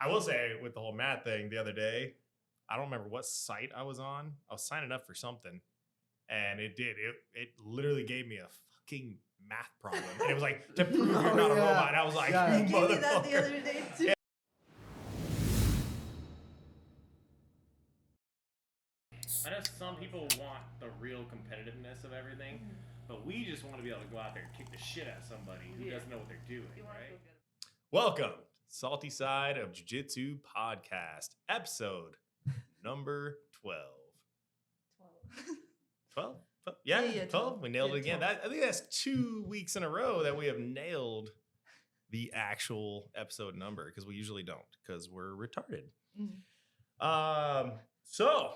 I will say with the whole math thing the other day, I don't remember what site I was on. I was signing up for something, and it literally gave me a fucking math problem, and it was like to prove you're not a robot. And I was like, yeah. you They motherfucker. gave me that the other day too. Yeah. I know some people want the real competitiveness of everything, but we just want to be able to go out there and kick the shit out of somebody who doesn't know what they're doing, right? Welcome, Salty Side of Jiu Jitsu Podcast, episode number 12. 12? Yeah, 12. We nailed it again. I think that's 2 weeks in a row that we have nailed the actual episode number, because we usually don't, because we're retarded. So,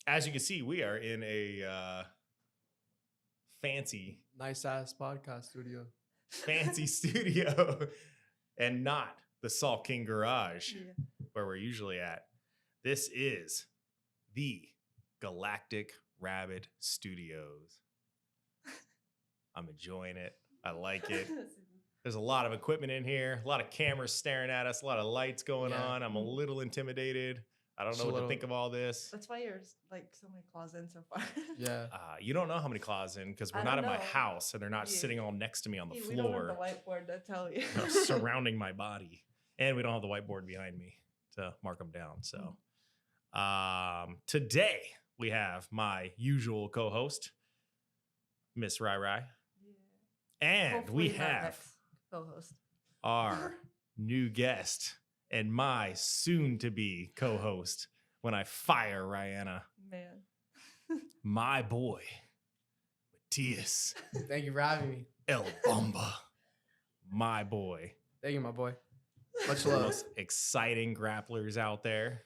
as you can see, we are in a fancy, nice-ass podcast studio. Fancy studio, and not the Salt King Garage, where we're usually at. This is the Galactic Rabbit Studios. I'm enjoying it. I like it. There's a lot of equipment in here, a lot of cameras staring at us, a lot of lights going on. I'm a little intimidated. I don't know what to think of all this. That's why there's like so many claws in so far. Yeah. You don't know how many claws in, because we're not in my house and they're not sitting all next to me on the floor. We don't have the whiteboard to tell you. Surrounding my body. And we don't have the whiteboard behind me to mark them down. So today we have my usual co-host, Miss Rai Rai. Yeah. And hopefully we have co-host, our new guest and my soon-to-be co-host when I fire Rihanna. Man. My boy, Matias. Thank you for having me. El Bomba. My boy. Thank you, my boy. Much One of the love. most exciting grapplers out there.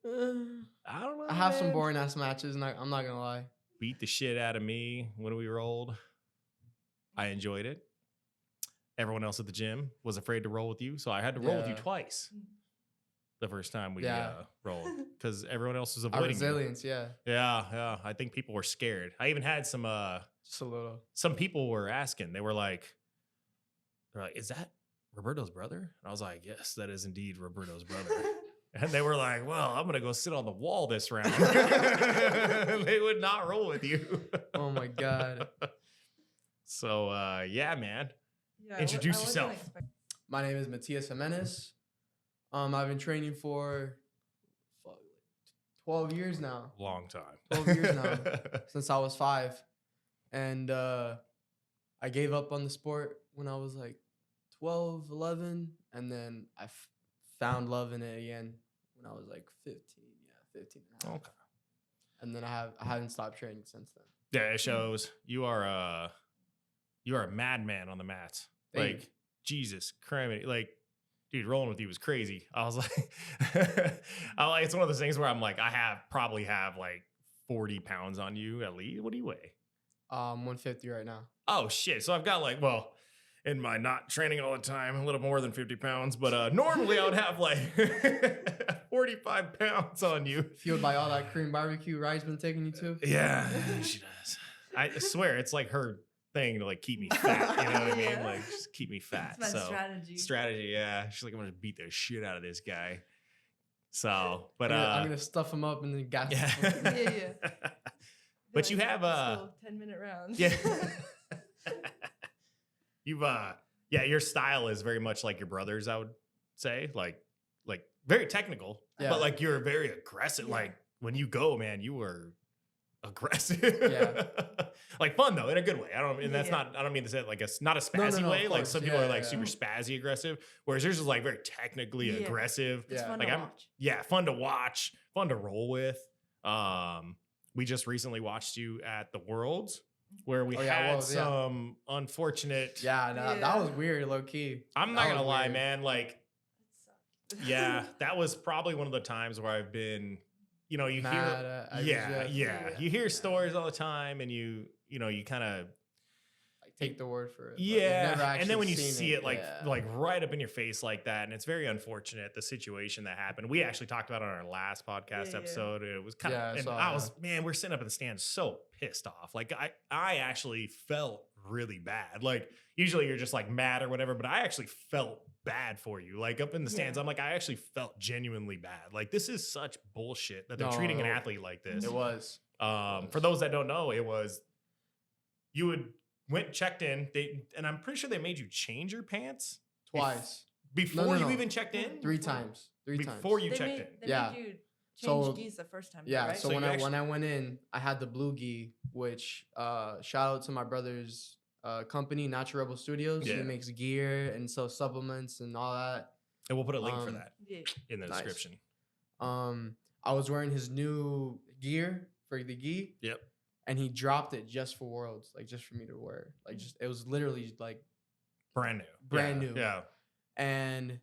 I don't know. I have some boring ass matches, and I'm not gonna lie. Beat the shit out of me when we rolled. I enjoyed it. Everyone else at the gym was afraid to roll with you, so I had to roll with you twice. The first time we rolled, because everyone else was avoiding Our resilience, you. Yeah. I think people were scared. I even had some just a little. Some people were asking. They're like, "Is that Roberto's brother?" And I was like, "Yes, that is indeed Roberto's brother." And they were like, "Well, I'm gonna go sit on the wall this round." They would not roll with you. Oh my god. So yeah, man. Yeah, Introduce yourself. My name is Matias Jimenez. I've been training for 12 years now. Long time. 12 years now, since I was 5. And I gave up on the sport when I was like 12, 11. And then I found love in it again when I was like 15. Yeah, 15 and a half. Okay. And then I haven't stopped training since then. Yeah, it shows. You are a madman on the mats. Thank like you. Jesus Christ, like, dude, rolling with you was crazy. I was like, it's one of those things where I'm like, probably have like 40 pounds on you at least. What do you weigh? 150 right now. Oh shit! So I've got like, well, in my not training all the time, a little more than 50 pounds, but normally I would have like 45 pounds on you. Fueled by all that Korean barbecue Rye's been taking you to. Yeah, she does. I swear, it's like her thing to like keep me fat. You know what I mean? Like, just keep me fat. It's my so strategy. Yeah. She's like, I'm gonna beat the shit out of this guy. So, but I'm gonna stuff him up and then gas him. Yeah. But you have 10-minute rounds. Yeah. You've your style is very much like your brother's, I would say. Like very technical, but like you're very aggressive. Yeah. Like when you go, man, you were aggressive. Yeah. Like fun though, in a good way. I don't mean to say it like not a spazzy way. Like some people are like super spazzy aggressive, whereas yours is like very technically aggressive. It's fun like to watch. Yeah, fun to watch, fun to roll with. We just recently watched you at the Worlds, where we had some unfortunate. That was weird, low key. I'm not gonna lie, man. Like, yeah, that was probably one of the times where I've been. You know, you hear, you hear stories all the time, and you kind of like take the word for it. Yeah, and then when you see it like right up in your face like that, and it's very unfortunate the situation that happened. We actually talked about it on our last podcast episode. It was kind of, and we're sitting up in the stands so pissed off. Like I actually felt really bad. Like usually you're just like mad or whatever, but I actually felt bad for you. Like up in the stands, Yeah. I'm like, I actually felt genuinely bad. Like this is such bullshit that they're treating an athlete like this. It was. For those that don't know, it was you went checked in. And I'm pretty sure they made you change your pants Twice. before No. you even checked in. 3 times. 3 times. Before you They checked made, in. they Yeah. made you change So- gis the first time. Yeah. Right? So, So when you I went in, I had the blue gi, which shout out to my brother's company, Natural Rebel Studios. Yeah. He makes gear and sells supplements and all that. And we'll put a link for that Yeah. in the Nice. description. I was wearing his new gear for the gi. Yep. And he dropped it just for Worlds, like just for me to wear. Like just it was literally like Brand new. Brand Yeah, new. Yeah. and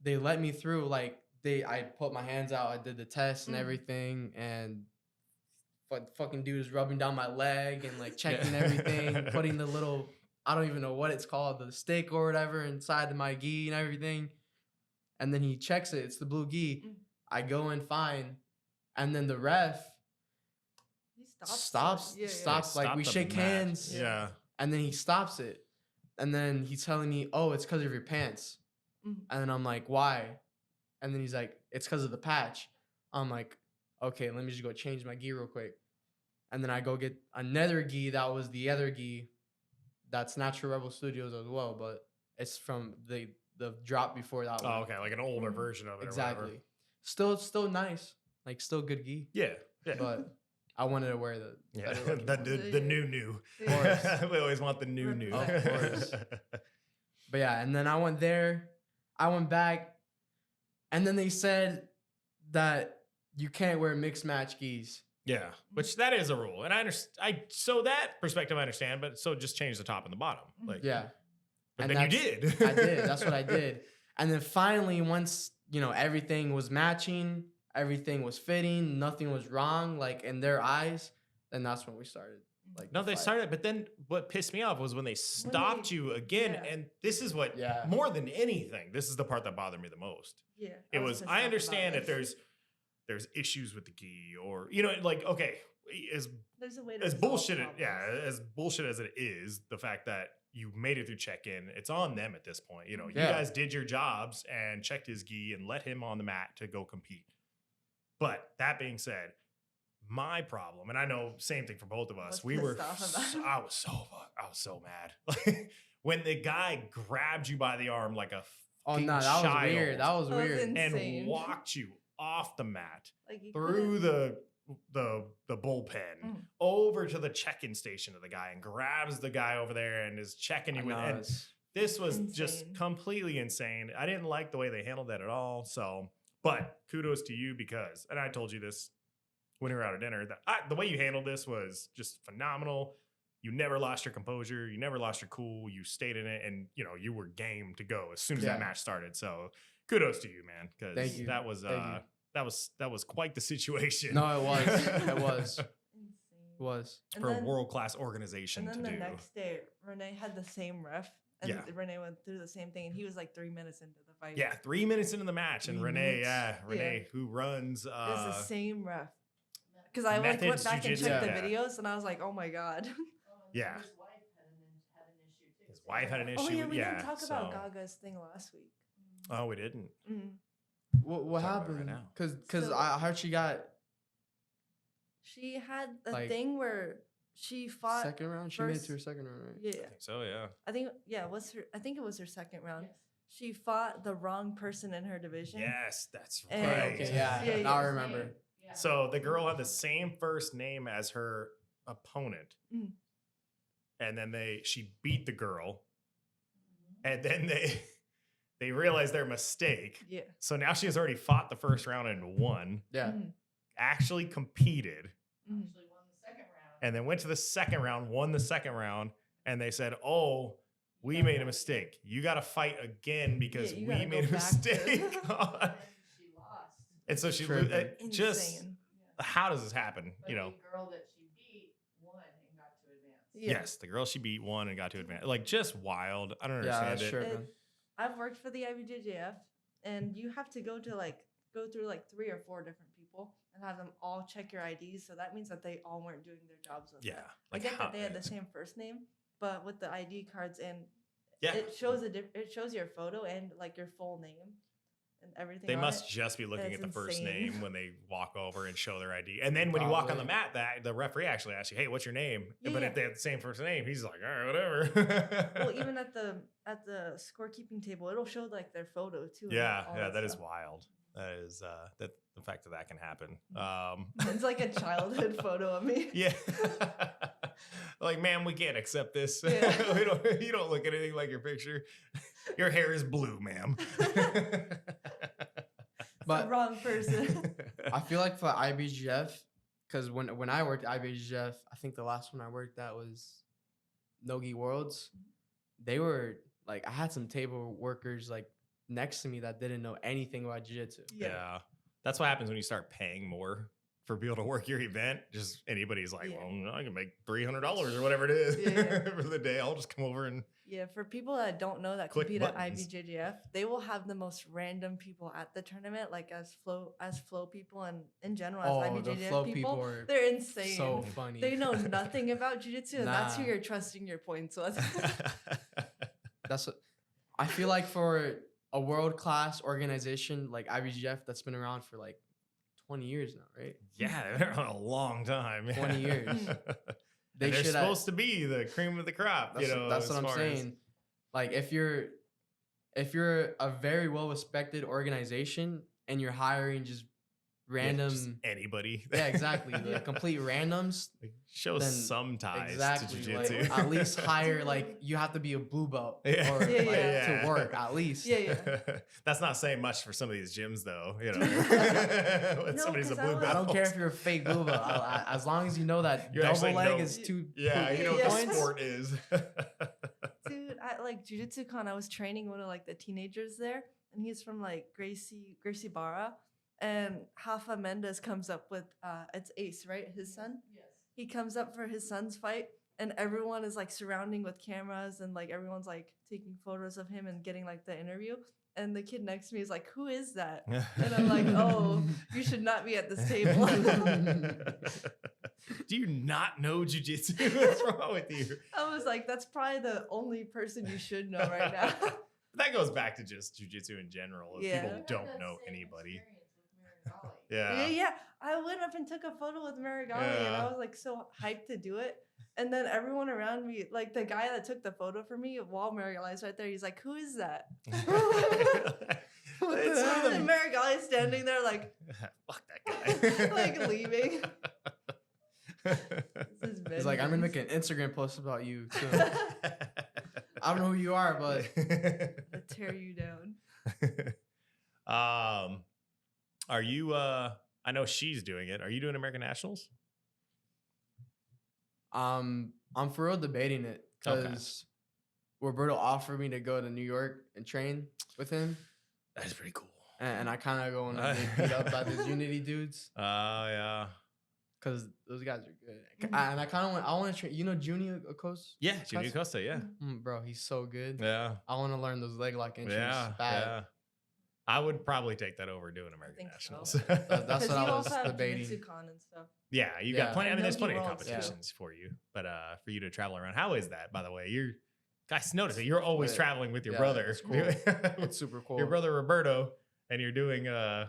they let me through. Like I put my hands out, I did the test and Mm. everything, and fucking dude was rubbing down my leg and like checking Yeah. everything, putting the little, I don't even know what it's called, the stick or whatever inside my gi and everything. And then he checks it, it's the blue gi. Mm. I go in fine, and then the ref He stops, Yeah, yeah. stops, like we the shake match. hands. Yeah. And then he stops it. And then he's telling me, oh, it's because of your pants. Mhm. And then I'm like, why? And then he's like, it's because of the patch. I'm like, okay, let me just go change my gi real quick. And then I go get another gi that was the other gi that's Natural Rebel Studios as well, but it's from the drop before that one. Oh, okay. Like an older version of it. Or whatever. Exactly. Still nice. Like still good gi. Yeah. Yeah. But I wanted to wear the yeah. better looking the, one. the new. Yeah. We always want the new. Of course. But yeah, and then I went there, I went back, and then they said that you can't wear mixed match gis. Yeah, which that is a rule, and I understand. So that perspective I understand, but so just change the top and the bottom, like Yeah, But and then you did. I did. That's what I did. And then finally, once everything was matching, everything was fitting, nothing was wrong, like in their eyes, then that's when we started. Like No, the they fight. started, but then what pissed me off was when they stopped you again, yeah. and this is what Yeah. more than anything, this is the part that bothered me the most. Yeah. It was pissed I off understand about if it. there's issues with the gi or like okay, There's a way to as solve bullshit problems. as bullshit as it is, the fact that you made it through check-in, it's on them at this point. You Yeah. guys did your jobs and checked his gi and let him on the mat to go compete. But that being said, my problem, and I know same thing for both of us, Was we were pissed off about it. I was so mad. When the guy grabbed you by the arm like a Oh fucking no, that was child weird. That was That was weird. insane. and walked you off the mat Like you through couldn't- the bullpen Mm. over to the check-in station of the guy and grabs the guy over there and is checking you with. No, And it's- this was just Insane. completely insane. I didn't like the way they handled that at all. So, but kudos to you because, and I told you this when we were out at dinner, that the way you handled this was just phenomenal. You never lost your composure. You never lost your cool. You stayed in it, and you were game to go as soon as Yeah. that match started. So, kudos to you, man. Thank Because you. that was Thank you. that was quite the situation. No, it was. It was. Insane. It was. And for a then- world-class organization And to then do. the next day, Renee had the same ref, and Yeah. Renee went through the same thing, and he was like 3 minutes into the fight. Yeah, 3 minutes into the match, and 3 Renee, minutes? Renee, who runs, it was the same ref. Because I went Methods back and Jiu-Jitsu, checked yeah. the videos, and I was like, oh my god. yeah, His wife had an issue too. his wife had an issue. Oh yeah, we yeah, didn't talk so- about Gaga's thing last week. Oh, we didn't. Mm. What Talk about it right happened? now. Because So- I heard she got She had a Like, thing where she fought. second round. She made it first- to her second round, right? Yeah, I think so, yeah. I think I think it was her second round. Yes. She fought the wrong person in her division. Yes, that's And- right. Okay, yeah. Yeah, Now I yeah. remember. Yeah. So the girl had the same first name as her opponent, Mm. and then she beat the girl, Mhm. and then they realized their mistake. Yeah. So now she has already fought the first round and won. Yeah. Mhm. Actually competed. Mhm. Actually won the second round. And then went to the second round, won the second round, and they said, "Oh, we made a mistake. You got to fight again because you we gotta made a go back to- mistake." And she lost. And so she Tripping. just Insane. Yeah. how does this happen? But You know, the girl that she beat won and got to advance. Yeah. yes, the girl she beat won and got to advance. Like just wild. I don't Yeah, understand that's it. tripping. I've worked for the IBJJF, and you have to go through like 3 or 4 different people and have them all check your IDs. So that means that they all weren't doing their jobs with Yeah, it. like I get how- that they had the same first name, but with the ID cards, and Yeah. it shows it shows your photo and like your full name and everything. They on must it. just be looking It's at the first insane. name when they walk over and show their ID. And then when you walk on the Probably. mat, the referee actually asks you, "Hey, what's your name?" Yeah, But yeah. if they have the same first name, he's like, "All right, whatever." Well, even at the scorekeeping table, it'll show like their photo too. and yeah, all yeah, that is stuff. wild. That is that the fact that can happen. It's like a childhood photo of me. Yeah. Like, ma'am, we can't accept this. Yeah. You don't look anything like your picture. Your hair is blue, ma'am. The But wrong person. I feel like for IBGF, because when I worked at IBGF, I think the last one I worked at was Nogi Worlds. They were like, I had some table workers like next to me that didn't know anything about jiu-jitsu. Yeah. That's what happens when you start paying more for people to work your event. Just anybody's like, Yeah. well, I can make $300 or whatever it is Yeah. for the day. I'll just come over and Yeah, for people that don't know that Click compete at buttons. IBJJF, they will have the most random people at the tournament, like as flow people and in general as Oh, the IBJJF flow people. people are They're insane. so funny. They know nothing about jiu-jitsu, and that's who Nah. you're trusting your points with. That's what I feel like for a world-class organization like IBGF that's been around for like 20 years now, right? yeah, they've been around a long time. 20 years. They're They should supposed to be the cream of the crop. That's, you know, that's as what I'm far as- saying. Like if you're a very well-respected organization and you're hiring just Yeah, random, just anybody. yeah, exactly, the complete randoms. Like, show then some ties Exactly. to Like, jiu-jitsu. at least hire like you have to be a blue belt Yeah. or Yeah, like, yeah. to work at least. Yeah, yeah. That's not saying much for some of these gyms, though. You know, when No, somebody's a 'cause I blue was- belt. I don't care if you're a fake blue belt. As long as you know that You double actually leg know- is two. Yeah, you know what Yeah. the sport is. Dude, at like Jiu-Jitsu Con, I was training one of like the teenagers there, and he's from like Gracie Barra, and Rafa Mendes comes up with it's Ace, right? His son. Yes. He comes up for his son's fight, and everyone is like surrounding with cameras, and like everyone's like taking photos of him and getting like the interview. And the kid next to me is like, "Who is that?" And I'm like, "Oh, you should not be at this table." Do you not know jujitsu? What's wrong with you? I was like, "That's probably the only person you should know right now." That goes back to just jujitsu in general. If Yeah. people You don't had that know same anybody. experience with Marigali. Yeah. Yeah. I went up and took a photo with Marigali, and Yeah. I was like so hyped to do it. And then everyone around me, like the guy that took the photo for me while Marigali's right there, he's like, "Who is that?" It's And Marigali's standing there like Fuck that guy. like leaving. This is He's like, I'm gonna vengeance. make an Instagram post about you. Soon. I don't know who you are, but I'll tear you down. Are you I know she's doing it. Are you doing American Nationals? I'm for real debating it Okay. because Roberto offered me to go to New York and train with him, That is pretty cool. and I kind of go and get beat up by those Unity dudes Yeah. because those guys are good. Mhm. And I kind of want to train. You know, Junior Acosta? Yeah, Junior Costa, yeah. Bro, he's so good. Yeah. I want to learn those leg lock entries Yeah. bad. Yeah. I would probably take that over doing American think Nationals. so. That's Because what I you was also have debating. Jiu-Jitsu Con and stuff. Yeah, you Yeah. got plenty. I mean, there's Nogi plenty of Worlds, yeah. competitions for you, but for you to travel around, how is that? By the way, you're guys notice that you're always Lit. traveling with your Yeah, brother, it's cool. It's super cool. your brother Roberto, and you're doing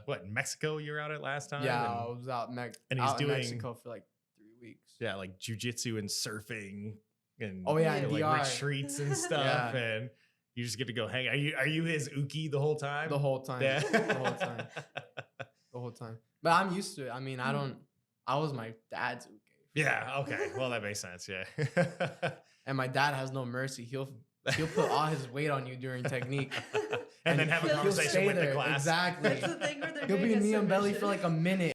what Mexico? You were out at last time. Yeah, and- I was out, and he's out in doing- Mexico for like 3 weeks. yeah, like jujitsu and surfing, and Oh, yeah, you know, and like DR. retreats and stuff, Yeah. and you just get to go hang. Are you his uki the whole time? The whole time. Yeah. The whole time. The whole time. But I'm used to it. I mean, I was my dad's uke. Yeah. Okay. Well, that makes sense. Yeah. And my dad has no mercy. He'll put all his weight on you during technique. and then have a he'll conversation stay with the there. class. Exactly. That's the thing where they're He'll be doing a knee on belly for like a submission. minute.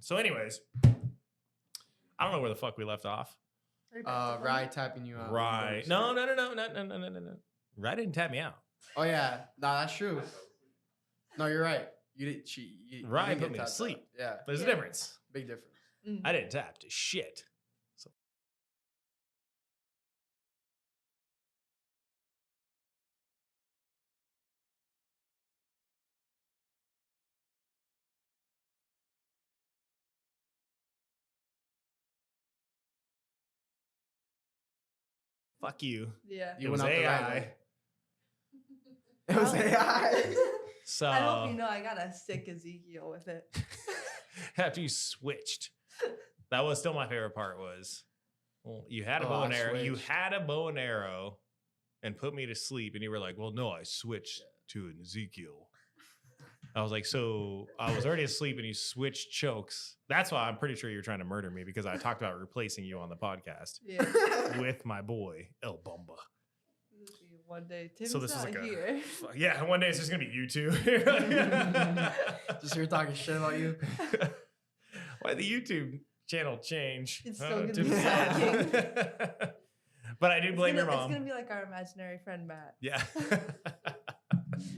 So, anyways, I don't know where the fuck we left off. Rye tapping you out. Right? No. Rye didn't tap me out. Oh yeah, no, that's true. No, you're right. You did. You Rye did put get me to tapped out. sleep. Yeah, There's a Yeah. difference. big difference. Mm. I didn't tap to shit. fuck you. Yeah. You It went was out the right AI. way. It was AI. So I hope you know I got a sick Ezekiel with it. after you switched, that was still my favorite part was, well, you had a Oh, bow and I arrow. You switched. had a bow and arrow and put me to sleep. And you were like, well, no, I switched to an Ezekiel. I was like, so I was already asleep and you switched chokes. That's why I'm pretty sure you're trying to murder me because I talked about replacing you on the podcast Yeah. with my boy, El Bomba. One day, Tim's So this is not like here. yeah, one day it's just going to be you two. Just here talking shit about you. Why the YouTube channel change? It's I still don't gonna know, be Tim. King. But I do blame your It's mom. gonna be like our imaginary friend Matt. Yeah.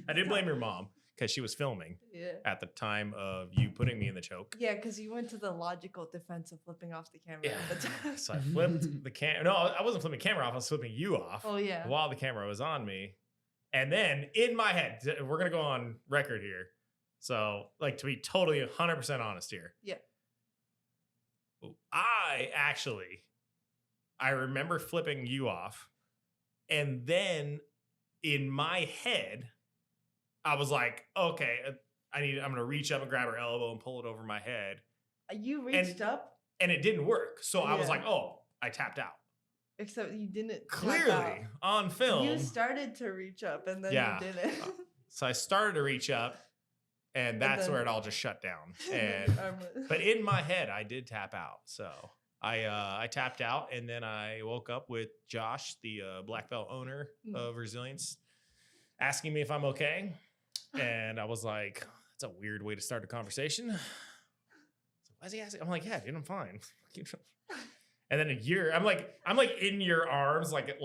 I did blame your mom because she was filming Yeah. at the time of you putting me in the choke. Yeah, because you went to the logical defense of flipping off the camera. Yeah. At the time. So I flipped the camera. No, I wasn't flipping the camera off. I was flipping you off Oh yeah. while the camera was on me. And then in my head, we're going to go on record here. So, like, to be totally 100% honest here. Yeah. I remember flipping you off. And then in my head, I was like, okay, I'm going to reach up and grab her elbow and pull it over my head. You reached up, And it didn't work. So I was Yeah. like, oh, I tapped out. except you didn't. tap Clearly out. on film. You started to reach up and then Yeah. you didn't. So I started to reach up, and that's then- where it all just shut down. And And then but in my head, I did tap out. So I tapped out, and then I woke up with Josh, the black belt owner Mm. of Resilience, asking me if I'm okay. And I was like, that's a weird way to start a conversation. So why is he asking? I'm like, yeah, dude, I'm fine. And then I'm like in your arms, like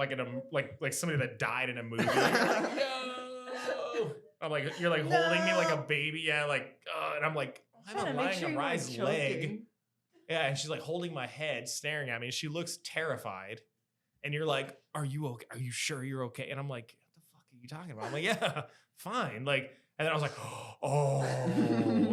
somebody that died in a movie. Like, no. I'm like, you're like holding me like a baby. Yeah, like, and I'm like, I'm trying to make lying sure on you weren't Rye's leg. choking. Yeah, and she's like holding my head, staring at me. And she looks terrified. And you're like, are you okay? Are you sure you're okay? And I'm like, what the fuck are you talking about? I'm like, yeah, fine. Like, and then I was like, oh,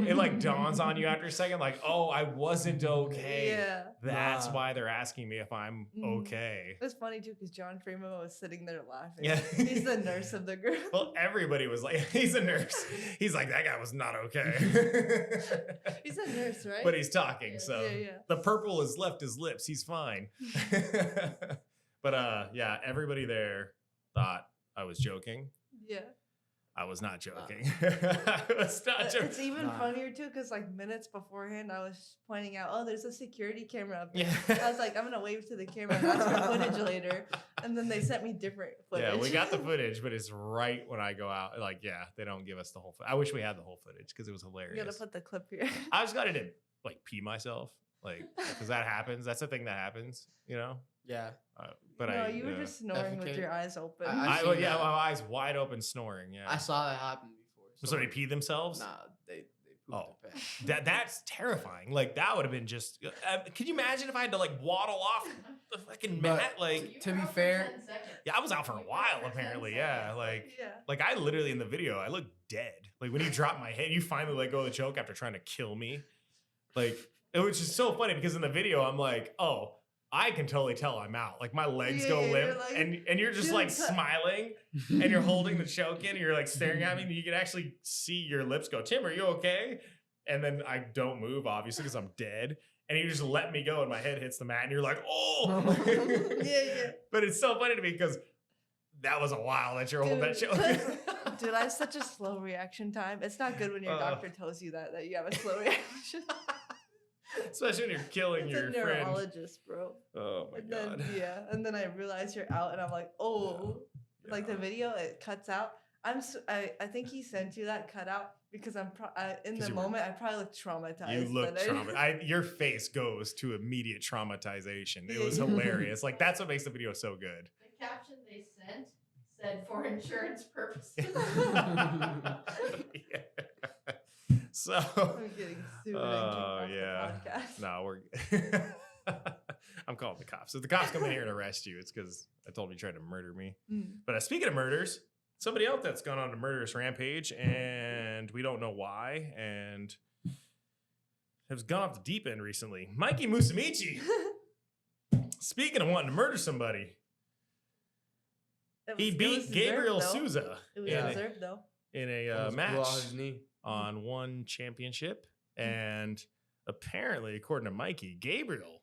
it like dawns on you after a second, like, oh, I wasn't okay. Yeah. That's Nah. why they're asking me if I'm Mm. okay. It was funny too because John Freeman was sitting there laughing. Yeah. He's the nurse of the group. Well, everybody was like, he's a nurse. He's like, that guy was not okay. He's a nurse, right? But he's talking, so Yeah, yeah. the purple has left his lips. He's fine. But yeah, everybody there thought I was joking. Yeah. I was not joking. I was not joking. It's even Nah. funnier too because like minutes beforehand, I was pointing out, oh, there's a security camera up there. Yeah. I was like, I'm gonna wave to the camera and ask for footage later, and then they sent me different footage. Yeah, we got the footage, but it's right when I go out. Like, yeah, they don't give us the whole I wish we had the whole footage because it was You hilarious. gotta put the clip here. I just got to like pee myself, like, because that happens. That's the thing that happens, you know? Yeah. But no, I, you were just snoring with Defecate. your eyes open. I've well, seen yeah, that. my eyes wide open snoring. Yeah. I saw that happen before. Somebody pee themselves? Nah, they pooped Oh. their pants. That's terrifying. Like, that would have been just. Could you imagine if I had to, like, waddle off the fucking But- mat? Like, You To were be out for fair- 10 seconds. yeah, I was out for a You were while, out for 10 apparently. Yeah. seconds. Like, yeah. like I literally in the video, I look dead. Like, when you drop my head, you finally let go of the choke after trying to kill me. Like, it was just so funny because in the video, I'm like, oh, I can totally tell I'm out. Like, my legs go Yeah, limp, you're like, and you're just dude, like cut. smiling, and you're holding the choke in, and you're like staring at me, and you can actually see your lips go, Tim, are you okay? And then I don't move, obviously, because I'm dead. And you just let me go, and my head hits the mat, and you're like, oh. Yeah. But it's so funny to me because that was a while that you're holding that Dude, choke. Dude, I have such a slow reaction time. It's not good when your doctor tells you that you have a slow reaction. Especially when you're killing It's your a friend. neurologist, bro. Oh my And god. then and then I realize you're out, and I'm like, oh, like the video it cuts out. I think he sent you that cutout because in 'Cause the you were- moment I probably look traumatized. You look but I- traumatized. Your face goes to immediate traumatization. It Yeah, was yeah. hilarious. Like, that's what makes the video so good. The caption they sent said for insurance purposes. Yeah. So, I'm getting sued and oh kicked yeah. off the podcast. No, we're. I'm calling the cops. If the cops come in here and arrest you, it's because I told them you tried to murder me. Mm. But speaking of murders, somebody else that's gone on a murderous rampage, and we don't know why, and has gone off the deep end recently. Mikey Musamichi. Speaking of wanting to murder somebody, He it beat was deserved, Gabriel though. Souza It was Yeah. deserved though. in a Almost blew out match his knee. on one championship. And apparently, according to Mikey, Gabriel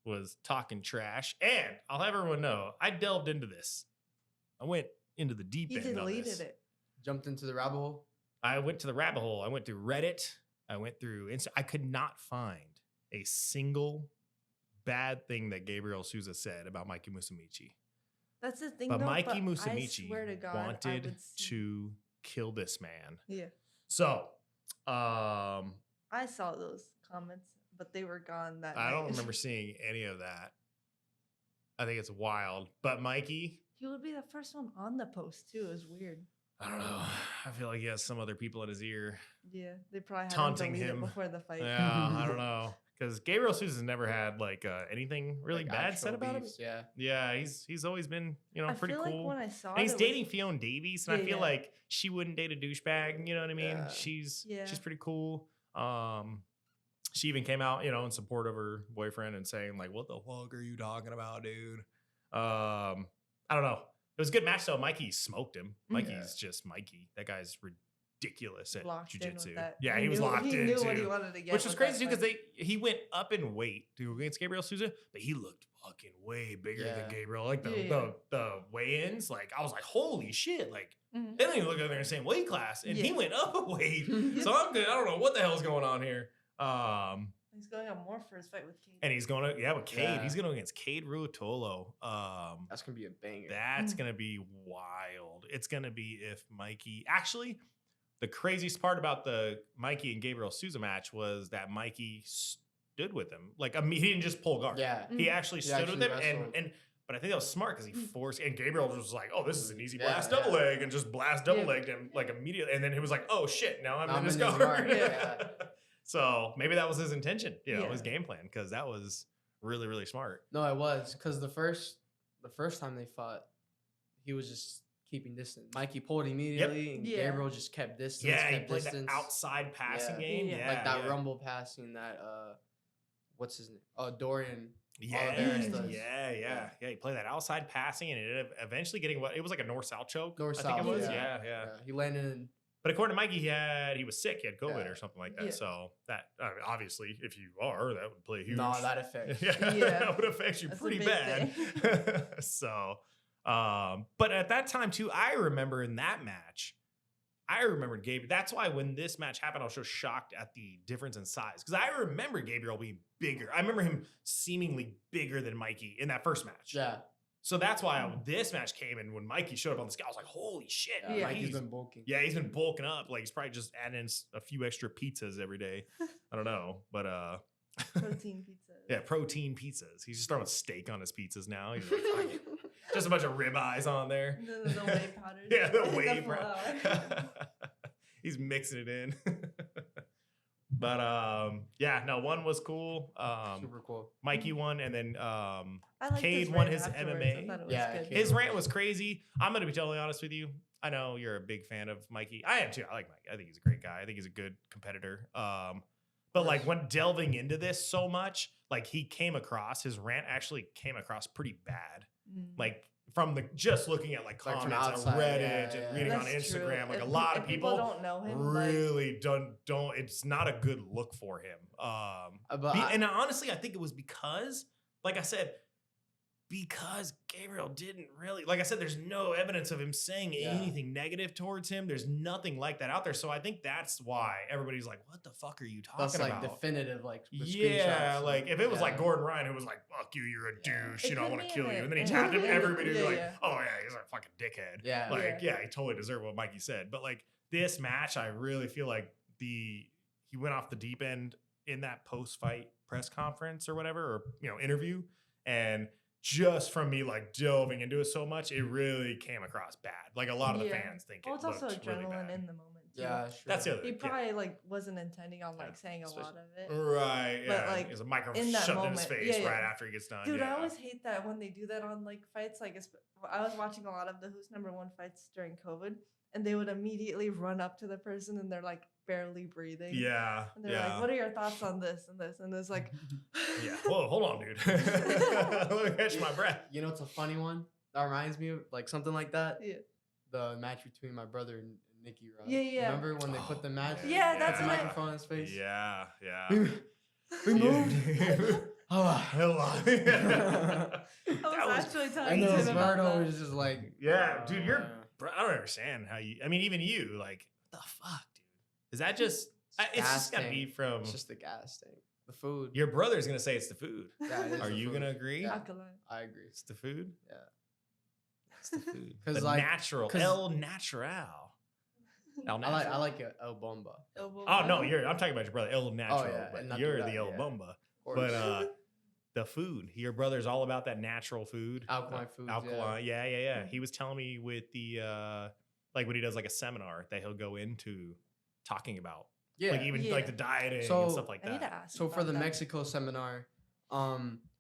was talking trash. And I'll have everyone know, I delved into this. I went into the deep He end on deleted this. it. Jumped into the rabbit hole. I went to the rabbit hole. I went through Reddit. I went through Insta. I could not find a single bad thing that Gabriel Souza said about Mikey Musumeci. That's the thing. But though, Mikey I Musumeci swear to God, I wanted would see- to kill this man. Yeah, So, I saw those comments, but they were gone that I don't night. remember seeing any of that. I think it's wild. But Mikey, He would be the first one on the post too. It was weird. I don't know. I feel like he has some other people in his ear. Yeah, they probably had Taunting him delete him. it before the fight. Yeah, I don't know. Because Gabriel Souza's never had like anything really Like, bad actual said about him. beefs, Yeah. Yeah, he's always been, I pretty feel cool. like when I saw And he's it, it dating was- Fiona Davies, and Yeah, I feel yeah. like she wouldn't date a douchebag. You know what I mean? Yeah. She's Yeah. pretty cool. She even came out, in support of her boyfriend and saying like, "What the fuck are you talking about, dude?" I don't know. It was a good match though. Mikey smoked him. Mikey's just Mikey. That guy's ridiculous at locked in with jiu-jitsu. that. Yeah, he was knew, locked he in knew too. what he wanted to get, Which was with that crazy because fight. he went up in weight to against Gabriel Souza, but he looked fucking way bigger than Yeah. Gabriel. Like the Yeah. the weigh-ins, like I was like, holy shit! Like Mhm. they don't even look like they're in the same weight class, and he Yeah. went up a weight. So I'm good. I don't know what the hell's going on here. He's going up more for his fight with Cade. And he's going to with Cade. Yeah. He's going against Cade Ruotolo. That's gonna be a banger. That's gonna be wild. It's gonna be if Mikey actually. The craziest part about the Mikey and Gabriel Souza match was that Mikey stood with him. Like he didn't just pull guard. Yeah. He actually He stood with actually him, wrestled. and but I think that was smart because he forced. And Gabriel was like, "Oh, this is an easy Yeah, blast yeah. double leg," and just blast double legged him like immediately. And then he was like, "Oh shit, now I'm Now in this I'm in his guard." guard, yeah. So maybe that was his intention, Yeah. his game plan, because that was really really smart. No, it was because the first time they fought, he was just keeping distance. Mikey pulled immediately, and Yeah. Gabriel just kept distance. Yeah, he kept played that distance. outside passing Yeah. game. Yeah. Yeah, like that yeah. rumble passing that what's his name? Dorian. Yeah, Oliveira does. yeah. He played that outside passing and it ended up eventually getting it was like a north-south choke. North I think south. it was. yeah. Yeah. He landed in. But according to Mikey, he was sick. He had COVID Yeah. or something like that. Yeah. So that obviously, if you are, that would play huge. No, that affects. yeah, Yeah. that would affect you That's a pretty big bad. So, but at that time too, I remember in that match, I remember Gabriel. That's why when this match happened, I was so shocked at the difference in size because I remember Gabriel being bigger. I remember him seemingly bigger than Mikey in that first match. Yeah. So that's why this match came in when Mikey showed up on the scale. I was like, holy shit. Yeah. Yeah. Mikey's he's been bulking. yeah, he's been bulking up. Like he's probably just adding in a few extra pizzas every day. I don't know. But Protein pizza. yeah, protein pizzas. He's just throwing steak on his pizzas now. He's like, "Fuck it." Just a bunch of ribeyes on there. The whey powder. Yeah, the whey flour. He's mixing it in. But yeah, no, one was cool. Super cool. Mikey won, and then I liked Cade his won rant his afterwards. MMA. I thought it was Yeah, good. Cade his won. rant was crazy. I'm gonna be totally honest with you. I know you're a big fan of Mikey. I am too. I like Mikey. I think he's a great guy. I think he's a good competitor. But like when delving into this so much, like his rant actually came across pretty bad. Mm. Like from just looking at like Like from comments on outside, Reddit yeah, and yeah. reading on That's true. Instagram, like If- a lot of if people don't know him. Like, really don't. It's not a good look for him. But And honestly, I think it was because, like I said, because Gabriel didn't really, like I said, there's no evidence of him saying Yeah. anything negative towards him. There's nothing like that out there. So I think that's why everybody's like, what the fuck are you talking that's like about? definitive, like with Yeah, screenshots like and- if it was like yeah. Gordon Ryan who was like, fuck you, you're a Yeah. douche, It you know, I could want to be kill in you. it. And then he It tapped could him, be in it. everybody would be Yeah, like, yeah. oh yeah, he's a fucking dickhead. Yeah. Like, yeah, he totally deserved what Mikey said. But like this match, I really feel like he went off the deep end in that post-fight press conference or whatever, or interview. And just from me like delving into it so much, it really came across bad. Like a lot of the Yeah. fans think Well, it it's also looked really adrenaline bad. in the moment. Too. Yeah, sure. That's the other He thing. probably like wasn't intending on like Yeah. saying a lot of it. Right, yeah. But, like, there's a microphone in that shoved in his moment, face yeah, right yeah. after he gets done. Dude, yeah. I always hate that when they do that on like fights. Like I was watching a lot of the Who's Number One fights during COVID, and they would immediately run up to the person and they're like barely breathing. Yeah, And they're yeah. like, "What are your thoughts on this and this?" And it's like, Yeah. Whoa, hold on, dude. Let me catch my breath. You know, it's a funny one. that reminds me of like something like that. Yeah. The match between my brother and Nicky Rod. Yeah, yeah. Remember when they put the match? Yeah, that's put the what I- microphone in his face. Yeah, yeah. We moved. Oh. I was That was actually I talking know to him about Smarto that. was just like, Yeah, dude, bro, I don't understand how you. I mean, even you, like, what the fuck, dude? Is that just? It's just gotta be from. It's just the gas tank, the food. Your brother's gonna say it's the food. Yeah, it is Are the you food. gonna agree? Yeah. Alkaline. I agree. It's the food. Yeah. It's the food. 'Cause, The like- natural, 'cause- El Natural. El I Natural. like El Bomba. Oh no, I'm talking about your brother, El Natural, yeah, but not you're that, the El yeah. Bomba. Of course. But the food, your brother's all about that natural food, Alkaline foods, alkaline. Yeah. He was telling me with the like when he does like a seminar that he'll go into talking about, yeah. like even Yeah. like the dieting So- and stuff like I need to that. ask. So for about the that. Mexico seminar,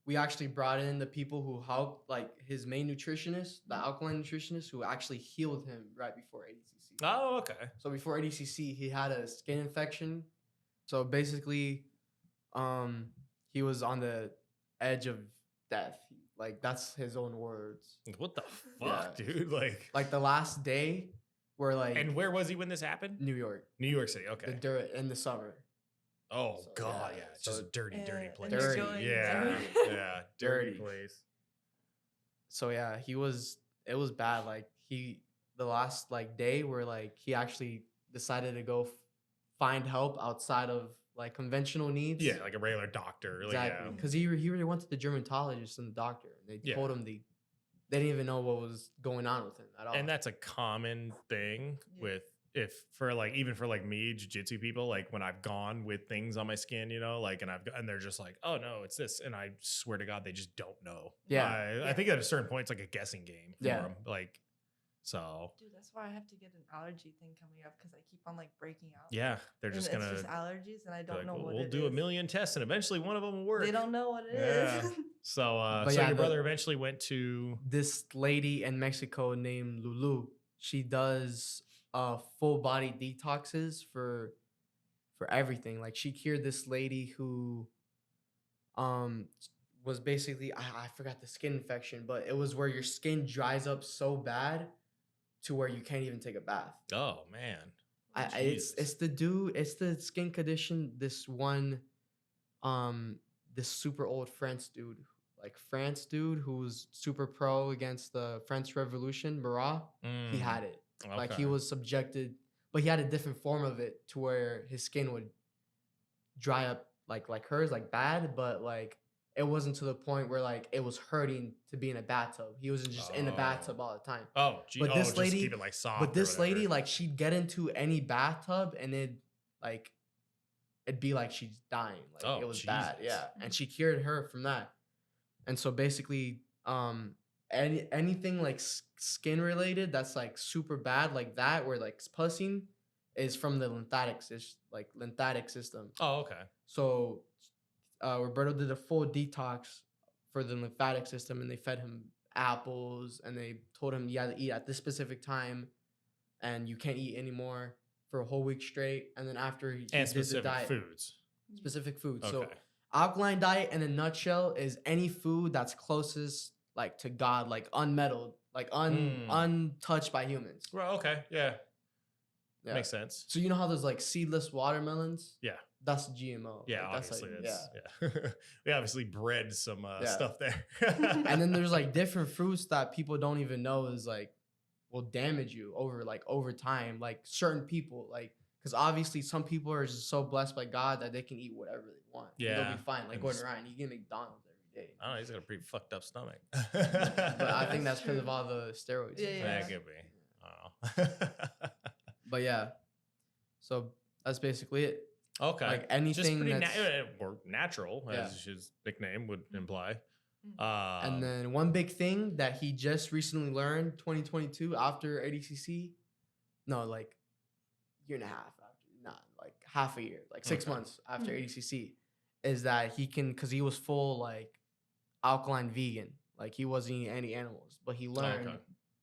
we actually brought in the people who helped, like his main nutritionist, the alkaline nutritionist, who actually healed him right before ADCC. Oh, okay. So before ADCC, he had a skin infection. So basically, he was on the edge of death. Like that's his own words. What the Yeah. fuck, dude? Like Like the last day, where like and where was he when this happened? New York, New York City. Okay. the dirt in the summer. Oh So, god, yeah, yeah. It's so- just a dirty, dirty And place. Dirty. going Yeah. dirty. Yeah. Dirty Dirty. place. So yeah, it was bad. Like the last like day where like he actually decided to go find help outside of like conventional needs. Yeah, like a regular doctor. Like, exactly. yeah. Because he really went to the dermatologist and the doctor, and they Yeah. told him they didn't even know what was going on with him at all. And that's a common thing Yeah. with if for like even for like me jiu-jitsu people, like when I've gone with things on my skin, you know, like and they're just like, oh no, it's this, and I swear to God they just don't know. Yeah. I think at a certain point it's like a guessing game for Yeah. them. Like so Dude, that's why I have to get an allergy thing coming up because I keep on like breaking out. yeah, they're And just it's gonna just allergies, and I be don't like, know "Well, what we'll it do a is. million tests and eventually one of them will work. They don't know what it Yeah. is. So But so yeah, your the- brother eventually went to this lady in Mexico named Lulu. She does full body detoxes for everything. Like she cured this lady who was basically I forgot the skin infection, but it was where your skin dries up so bad to where you can't even take a bath. oh man. It's the skin condition. This one, this super old France dude who's super pro against the French Revolution, Marat. He Mm, had it. Like he okay. was subjected, but he had a different form of it to where his skin would dry up like hers, like bad, but like it wasn't to the point where like it was hurting to be in a bathtub. He wasn't just in the Oh. bathtub all the time. Oh, gee, But this just lady- keep it like soft. But or this lady, whatever. like, she'd get into any bathtub and it'd be like she's dying. Like Oh, it was bad. Jesus. Yeah. And she cured her from that. And so basically, anything like skin related that's like super bad, like that, where like pussing is from the lymphatic system. Oh, okay. So Roberto did a full detox for the lymphatic system, and they fed him apples, and they told him you had to eat at this specific time, and you can't eat anymore for a whole week straight. And then after he And did the specific diet, foods. specific food. Okay. So alkaline diet in a nutshell is any food that's closest like to God, like unmeddled, like untouched by humans. Well, okay. Yeah. Yeah. Makes sense. So you know how there's like seedless watermelons? Yeah. That's GMO. Yeah, Like, that's obviously. like, That's, yeah. We obviously bred some Yeah. stuff there. And then there's like different fruits that people don't even know is like will damage you over time. Like certain people, like because obviously some people are just so blessed by God that they can eat whatever they want. And Yeah. they'll be fine. Like And Gordon just- Ryan, he can McDonald's every day. I don't know. He's got a pretty fucked up stomach. But I think that's That's because of true. all the steroids. Yeah, yeah. That could be. I don't know. But yeah, so that's basically it. Okay. Like Just anything pretty that's or natural, Yeah. as his nickname would imply. and then one big thing that he just recently learned 2022 after ADCC, no, like year and a half after, not like half a year, like 6 Okay. months after Mhm. ADCC, is that he can, because he was full like alkaline vegan, like he wasn't eating any animals, but he learned Okay.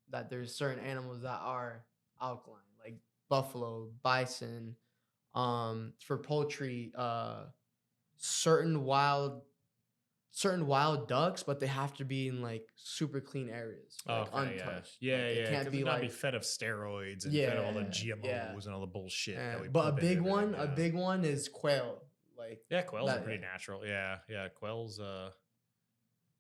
that there's certain animals that are alkaline, like buffalo, bison, for poultry, certain wild certain wild ducks, but they have to be in like super clean areas, like untouched. Yeah, Like, yeah. It can't be not be like. fed of steroids and fed of all the Yeah, GMOs yeah. and all the bullshit. Yeah, That we but a pump into big everything, one, yeah. a big one is quail. Like Quails are that- pretty natural. Yeah, quails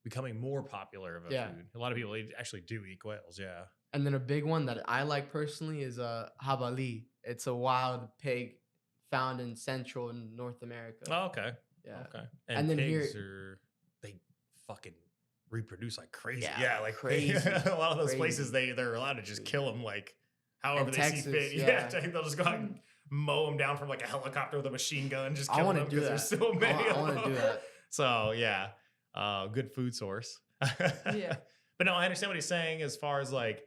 becoming more popular of a Yeah. food. A lot of people actually do eat quails. Yeah. And then a big one that I like personally is jabalí. It's a wild pig found in Central and North America. Oh, okay. Yeah. Okay. And then pigs they fucking reproduce like crazy. Yeah, Yeah, like crazy, a lot of those crazy. places they're allowed to just kill them like however In they see Texas, fit. yeah. They'll just go out and mow them down from like a helicopter with a machine gun, just I kill want them to do because that. there's so many. I want to do that. So yeah, good food source. Yeah. But no, I understand what he's saying as far as like,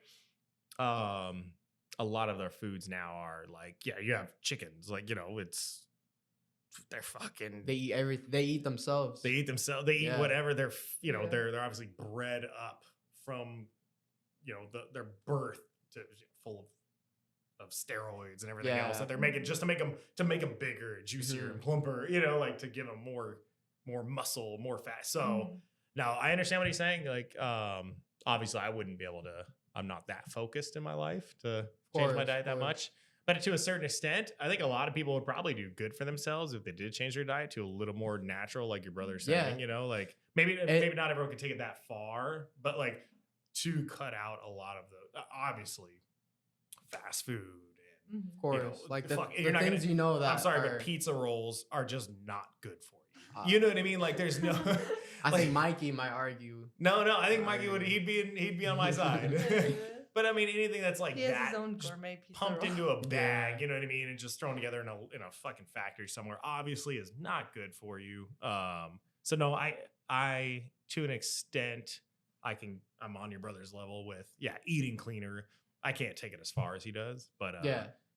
a lot of their foods now are like, yeah, you have chickens, like, they're fucking, They eat everything. They eat themselves. they eat themselves, they eat Yeah. whatever they're, Yeah. they're obviously bred up from, their birth to full of steroids and everything else Yeah. that they're making just to make them bigger, juicier, and plumper, like to give them more muscle, more fat. So Mhm. now I understand what he's saying. Like, obviously I wouldn't be able to, I'm not that focused in my life to change my course, diet that course. much. But to a certain extent, I think a lot of people would probably do good for themselves if they did change their diet to a little more natural, like your brother's saying, like maybe not everyone could take it that far, but like to cut out a lot of the, obviously fast food. And, Mhm. Of course. Like the you're not things gonna, that I'm sorry, are, but pizza rolls are just not good for you. You know what I mean? Like there's no, I like- think Mikey might argue. no, I think Mikey would, he'd be on my side. But I mean, anything that's like He has that his own just gourmet pizza pumped roll. into a bag, Yeah. you know what I mean, and just thrown together in a fucking factory somewhere, obviously is not good for you. So no, I to an extent, I'm on your brother's level with eating cleaner. I can't take it as far as he does, but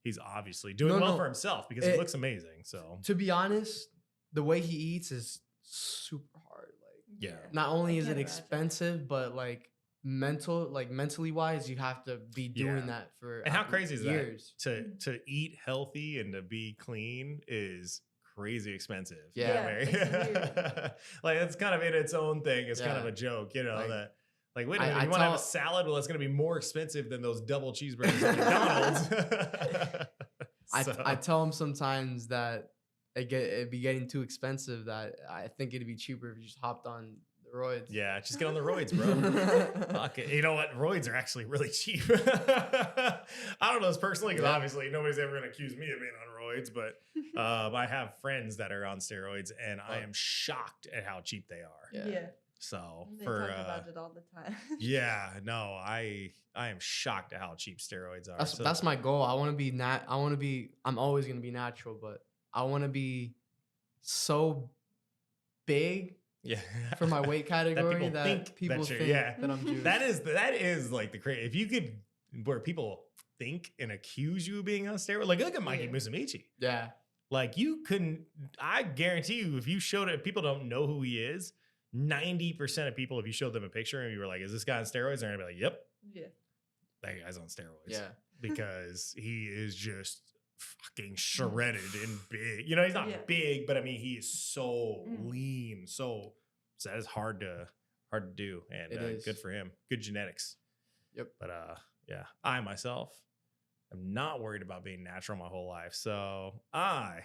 he's obviously doing well for himself because he looks amazing. So To be honest, the way he eats is super hard. Like yeah. not only I is it can't imagine. expensive, but like mentally wise, you have to be doing Yeah. that for And how crazy is that? years. To eat healthy and to be clean is crazy expensive. Yeah. Yeah, Mary? it's Like it's kind of in its own thing. It's kind of Yeah. a joke, Like, that like, wait a I- minute, I you want to have a tell- salad? Well, it's going to be more expensive than those double cheeseburgers at McDonald's. I tell him sometimes that it'd be getting too expensive. That I think it'd be cheaper if you just hopped on the roids. yeah, just get on the roids, bro. Fuck it. You know what? Roids are actually really cheap. I don't know this personally because Yeah. obviously nobody's ever going to accuse me of being on roids, but I have friends that are on steroids and I am shocked at how cheap they are. Yeah. Yeah. So They for talk about it all the time. yeah, no, I am shocked at how cheap steroids are. That's my goal. I want to be I'm always gonna be natural, but I want to be so big yeah for my weight category that think people that you're- think yeah. that I'm Jewish. that is like the crazy. If you could, where people think and accuse you of being on steroids, like look at Mikey Yeah. Musumeci. Yeah. Like you couldn't. I guarantee you, if you showed it, people don't know who he is. 90% of people, if you showed them a picture and you were like, "Is this guy on steroids?" They're gonna be like, "Yep, Yeah. that guy's on steroids." Yeah. because he is just fucking shredded and big. He's not Yeah. big, but I mean, he is so Mm. lean. So that is hard to do, and It is. good for him. Good genetics. Yep. But yeah, I myself am not worried about being natural my whole life, so I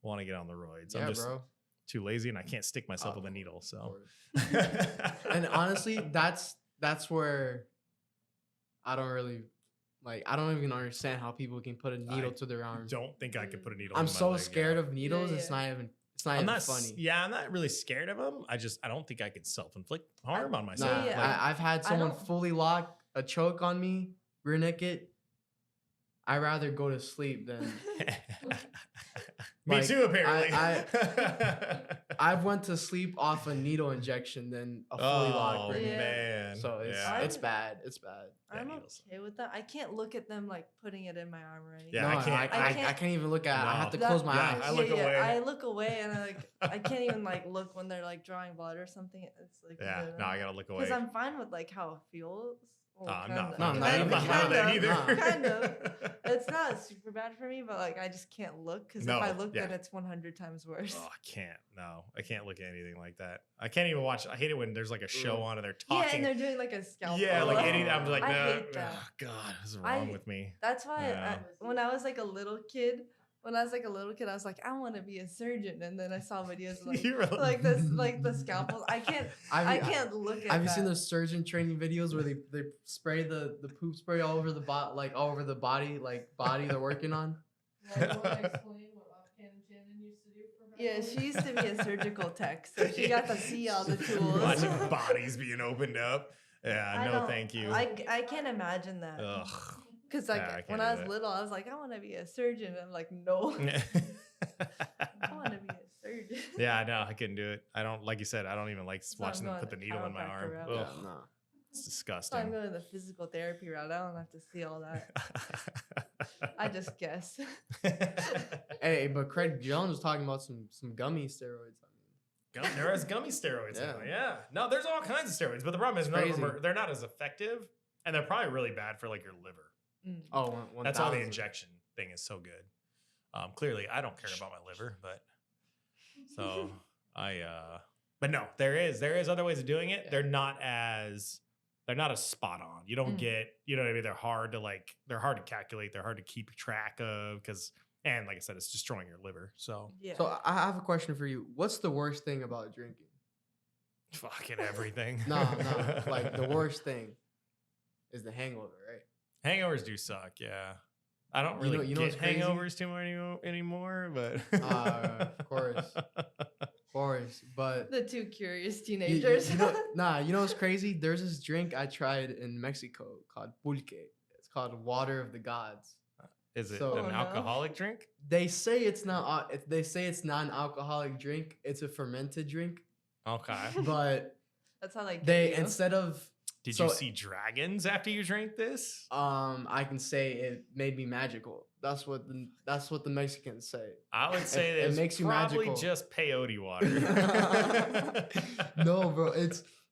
want to get on the roids. Yeah, I'm just bro. too lazy, and I can't stick myself with a Of needle. So, course. And honestly, that's where I don't really I don't even understand how people can put a needle I to their arm. don't think I could put a needle. I'm in my so leg, scared yeah. of needles. Yeah, It's yeah. not even I'm even not funny. Yeah, I'm not really scared of them. I don't think I could self-inflict harm on myself. Nah, Yeah. Like, I've had I someone don't- fully lock a choke on me, rear naked. I'd rather go to sleep than Me Like, too, apparently. I've went to sleep off a needle injection than a fully locked oh rear naked. man. So yeah. it's bad. It's bad. I'm needles. okay with that. I can't look at them like putting it in my arm or anything. Yeah, No, I can't- I can't even look at it. I have to No. close my Yeah, eyes. I look away. I look away and I can't even like look when they're like drawing blood or something. It's like Yeah, no, I gotta look away. because I'm fine with like how it feels. Well, I'm kinda. not. No, fine not with even that. I'm not fine with that kinda. either. Nah. Kind of. It's not super bad for me, but like I just can't look because No, if I look, yeah. then it's 100 times worse. Oh, I can't. No, I can't look at anything like that. I can't even watch. I hate it when there's like a show on and they're Yeah, talking. and they're doing like a scalpel. Yeah, like Oh. any. I'm like, I no. hate that. Oh, God, what's I- wrong with me? That's why Yeah. when I was like a little kid, I was like, I want to be a surgeon, and then I saw videos of, like You were like this, like the scalpels. I can't look at. Have you that. seen those surgeon training videos where they spray the poop spray all over the all over the body they're working on? Yeah, you want to explain what Off-Cannon Shannon used to do for her? Yeah, she used to be a surgical tech, so she got to see all the tools. Watching bodies being opened up. Yeah, I no, don't- thank you. I can't imagine that. Ugh. Because like Yeah, I can't when do I was that. little, I was like, I want to be a surgeon. I'm like, no, I want to be a surgeon. Yeah, I know. I couldn't do it. I don't, like you said, I don't even like why watching I'm them put the going needle in my chiropractor arm. route. Ugh, no. it's So I'm disgusting. going the physical therapy route. I don't have to see all that. I just guess. Hey, but Craig Jones was talking about some gummy steroids. There is gummy steroids Yeah. now. Yeah. No, there's all kinds of steroids, but the problem is none of them crazy. are, they're not as effective, and they're probably really bad for like your liver. Mm. Oh, That's why the injection thing is so good. Clearly, I don't care about my liver, but so but no, there is other ways of doing it. Yeah. They're not as spot on. You don't Mm. get, you know what I mean? They're hard to calculate. They're hard to keep track of and like I said, it's destroying your liver. So Yeah. So I have a question for you. What's the worst thing about drinking? fucking everything. No, like the worst thing is the hangover, right? Hangovers do suck. Yeah. I don't You really know get what's crazy? hangovers too much anymore, but Of course. Of course, but The two curious you teenagers. know, you know what's crazy? There's this drink I tried in Mexico called pulque. It's called water of the gods. Is it So- an Oh, no. alcoholic drink? They say it's not. They say it's not an alcoholic drink. It's a fermented drink. Okay. But That's how like they instead of Did So- you see dragons after you drank this? I can say it made me magical. That's what the Mexicans say. I would say it that makes you probably magical. just peyote water. No, bro,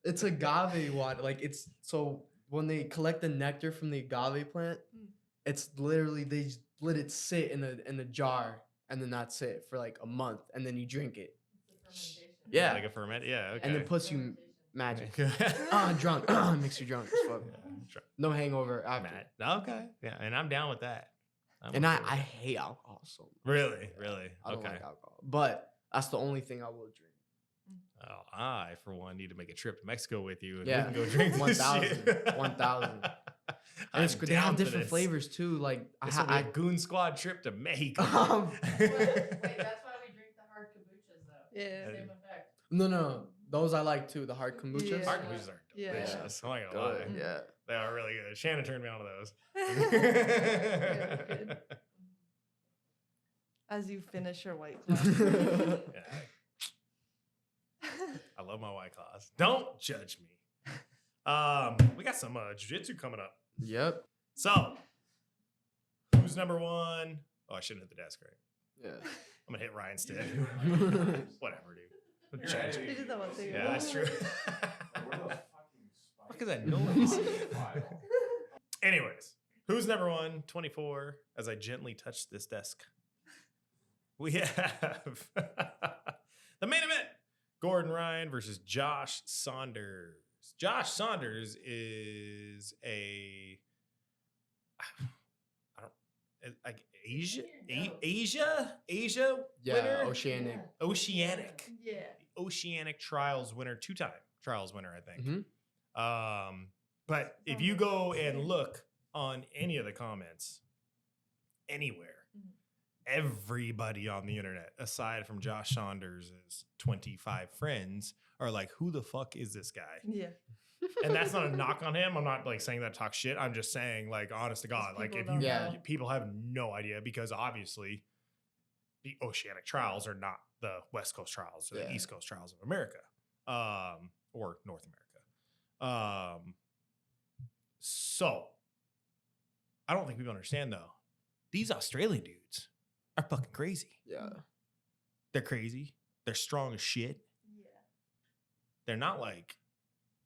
it's agave water. Like it's so when they collect the nectar from the agave plant, Mm. it's literally they just let it sit in a jar and then that's it for like a month and then you drink it It's a fermentation. Yeah. Like a ferment. Yeah. Okay. and it puts you Fermentation. magic. Drunk. Makes you drunk as fuck. No hangover after. Matt. Okay. Yeah, and I'm down with that. I'm And okay I with that. hate alcohol so much. Really, really. I don't Okay. like alcohol. But that's the only thing I will drink. Oh, I for one need to make a trip to Mexico with you, and Yeah. we can go drink this 1,000. shit. 1,000. And I'm it's, they down have for different this. flavors too. Like This will be a goon squad trip to Mexico. Wait, that's why we drink the hard kombuchas, though. Yeah. Same effect. No. Those I like too. The hard kombuchas. Yeah. Hard kombuchas are Yeah. delicious. I'm not gonna lie. Good. Yeah. They are really good. Shannon turned me on to those. good. As you finish your white claw. Yeah. I love my White Claws. Don't judge me. We got some jiu-jitsu coming up. Yep. So, who's number one? Oh, I shouldn't hit the desk, right? Yeah. I'm gonna hit Ryan instead. Whatever, dude. You're Judge right. They me. did that one thing. Yeah, that's true. Where those Fuck is fucking that noise? spikes? Anyways, who's number one? 24. As I gently touch this desk, we have the main event: Gordon Ryan versus Josh Saunders. Josh Saunders is I don't like Asia Yeah. winner, Oceanic. Oceanic, Yeah. Oceanic Trials winner, 2-time Trials winner, I think. Mhm. But if you go and look on any of the comments anywhere, Mhm. everybody on the internet, aside from Josh Saunders' 25 friends, are like, who the fuck is this guy? Yeah. And that's not a knock on him. I'm not like saying that to talk shit. I'm just saying, like, honest to God, like people if don't you know. people have no idea, because obviously the Oceanic Trials are not the West Coast Trials or the Yeah. East Coast Trials of America, or North America. So I don't think people understand though. These Australian dudes are fucking crazy. Yeah. They're crazy. They're strong as shit. Yeah. They're not like,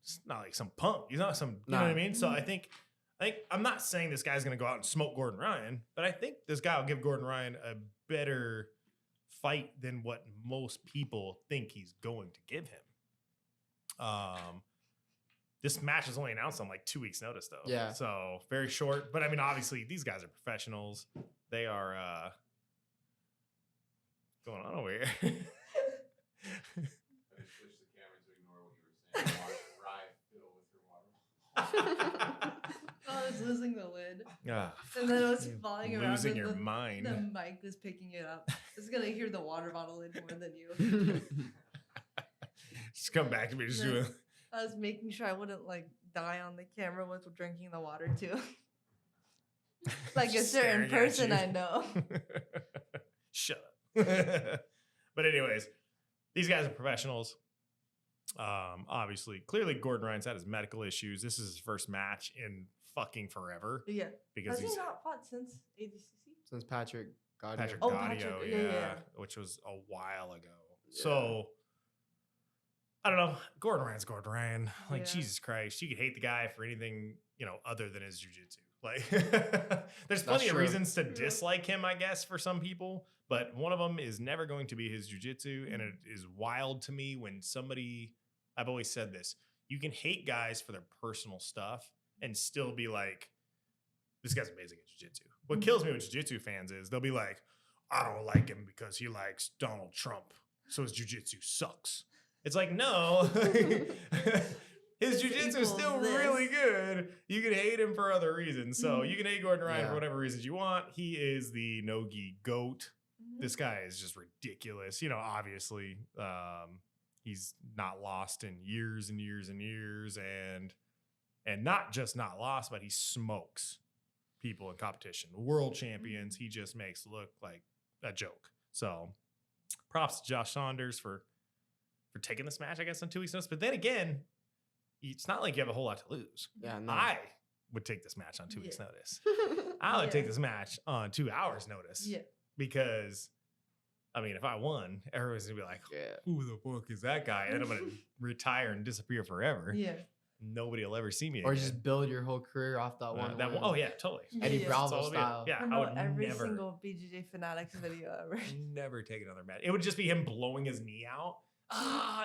it's not like some punk. He's not some, you know what I Nah. mean? So I think I'm not saying this guy's going to go out and smoke Gordon Ryan, but I think this guy will give Gordon Ryan a better fight than what most people think he's going to give him. This match is only announced on like 2 weeks notice though. Yeah. So very short, but I mean, obviously these guys are professionals. They are, going on over here. I just switched the camera to ignore what you were saying. Watch Rye fill with your water. I was losing the lid. Ah, And then it was falling around. losing and your the, mind. The mic was picking it up. It's going to hear the water bottle lid more than you. Just come back to me. Just Yeah. doing. I was making sure I wouldn't like die on the camera with drinking the water too. Like a Just certain staring at person you. I know. Shut up. But anyways, these guys are professionals. Obviously, clearly Gordon Ryan's had his medical issues. This is his first match in fucking forever Yeah. because Has he's he not fought since ADCC? Since Patrick got Patrick Oh, Gaudio, Patrick, yeah, yeah. which was a while ago. Yeah. So I don't know. Gordon Ryan's Gordon Ryan. Like Yeah. Jesus Christ, you could hate the guy for anything other than his jujitsu. Like, there's That's plenty of true. reasons to Yeah. dislike him, I guess, for some people. But one of them is never going to be his jujitsu, and it is wild to me when somebody. I've always said this: you can hate guys for their personal stuff and still be like, "This guy's amazing at jujitsu." What kills me with jujitsu fans is they'll be like, "I don't like him because he likes Donald Trump, so his jujitsu sucks." It's like, no. His This jiu-jitsu is equals still this. really good. You can hate him for other reasons. So you can hate Gordon Ryan for Yeah. whatever reasons you want. He is the no-gi GOAT. Mhm. This guy is just ridiculous. Obviously, he's not lost in years and years and years. And not just not lost, but he smokes people in competition. World champions, he just makes look like a joke. So props to Josh Saunders for taking this match, I guess, on 2 weeks' notice. But then again, it's not like you have a whole lot to lose. Yeah, no. I would take this match on 2 weeks' Yeah. notice. I would Yeah. take this match on 2 hours' notice. Yeah. Because, I mean, if I won, everyone's going to be like, Yeah. who the fuck is that guy? And I'm going to retire and disappear forever. Yeah. Nobody will ever see me Or again. just build your whole career off that one. that win. one. Oh, yeah, totally. Eddie Yeah. Bravo That's all it is. style. Yeah, I Promote would every never. single BJJ Fanatics video ever. Never take another match. It would just be him blowing his knee out.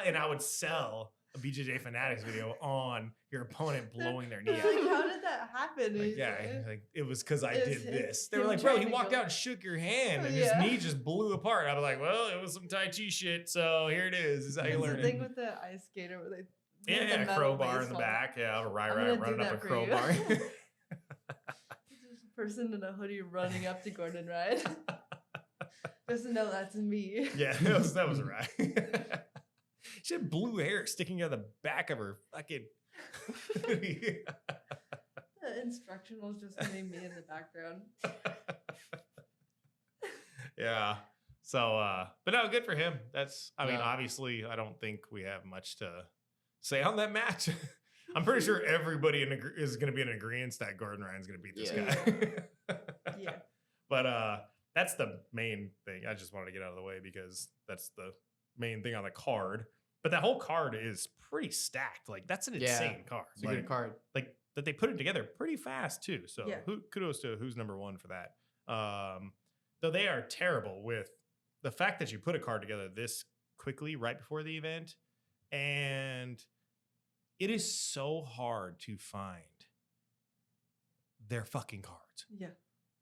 And I would sell a BJJ Fanatics video on your opponent blowing their knee Like, out. how did that happen? Like, He's yeah, like, like it was because I It's did him- this. They were him like, bro, he trying to walked go- out and shook your hand, and his Yeah. knee just blew apart. I was like, well, it was some Tai Chi shit, so here it is. This is how you It's learn the thing it. with the ice skater where they Yeah, the yeah, metal crowbar in the baseball. back. Yeah, a Rai I'm Rai gonna do running up a that for you. crowbar. Just a person in a hoodie running up to Gordon Ryan. Just to know that's me. Yeah, that was right. She had blue hair sticking out of the back of her fucking. The instructionals just made me in the background. Yeah. So, but no, good for him. I mean, Yeah. obviously, I don't think we have much to say on that match. I'm pretty sure everybody is going to be in agreement that Gordon Ryan's going to beat this Yeah. guy. Yeah. But that's the main thing. I just wanted to get out of the way because that's the main thing on the card. But that whole card is pretty stacked. Like, that's an Yeah. insane card. It's a good card. Like that they put it together pretty fast too. So Yeah. kudos to who's number one for that. Though they are terrible with the fact that you put a card together this quickly right before the event, and it is so hard to find their fucking cards. Yeah.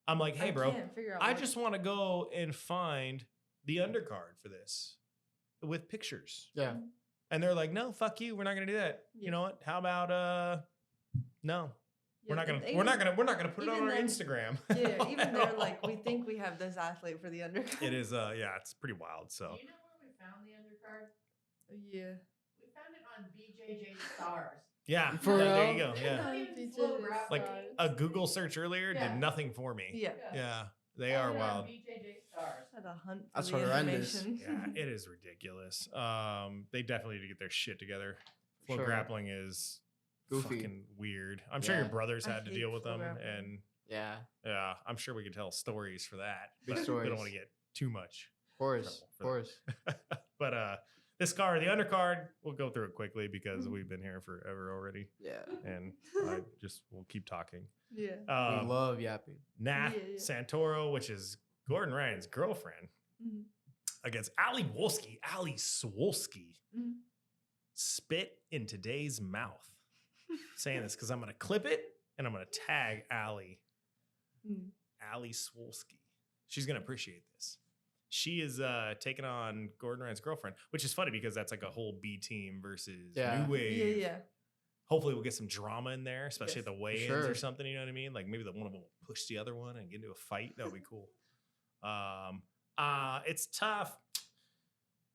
I'm like, hey, I bro, can't figure out I what- just want to go and find the undercard for this with pictures. Yeah. And they're like, no, fuck you. We're not gonna do that. Yeah. You know what? How about no? We're Yeah, not gonna and we're not gonna put it on even our then- Instagram. Yeah, even they're like, we No. think we have this athlete for the undercard. It is yeah, it's pretty wild. So Do you know where we found the undercard? Yeah. We found it on BJJ Stars. yeah, For there real? you go. Yeah. Not even BJJ slow grappling. Like Stars. a Google search earlier Yeah. did nothing for me. Yeah. Yeah, they Found are it on wild. BJJ Stars. Had a hunt for That's the horrendous. information. Yeah, it is ridiculous. They definitely need to get their shit together. Flow Sure. grappling is Goofy. fucking weird. I'm sure your Yeah. brothers I had to hate deal with flow them, grappling. and Yeah. yeah, I'm sure we could tell stories for that. Big but We stories. don't want to get too much. Of course. Of trouble for course. But This card, the undercard, we'll go through it quickly because we've been here forever already. Yeah. And we'll keep talking. Yeah. We love yapping. Nath Yeah. Santoro, which is Gordon Ryan's girlfriend, Mhm. against Ali Wolski. Ali Swolski. Mhm. Spit in today's mouth. Saying this because I'm going to clip it and I'm going to tag Ali. Mm. Ali Swolski. She's going to appreciate this. She is taking on Gordon Ryan's girlfriend, which is funny because that's like a whole B team versus Yeah. New Wave. Yeah. Hopefully we'll get some drama in there, especially Yes, at the weigh-ins sure. or something. You know what I mean? Like maybe one of them will push the other one and get into a fight. That would be cool. It's tough.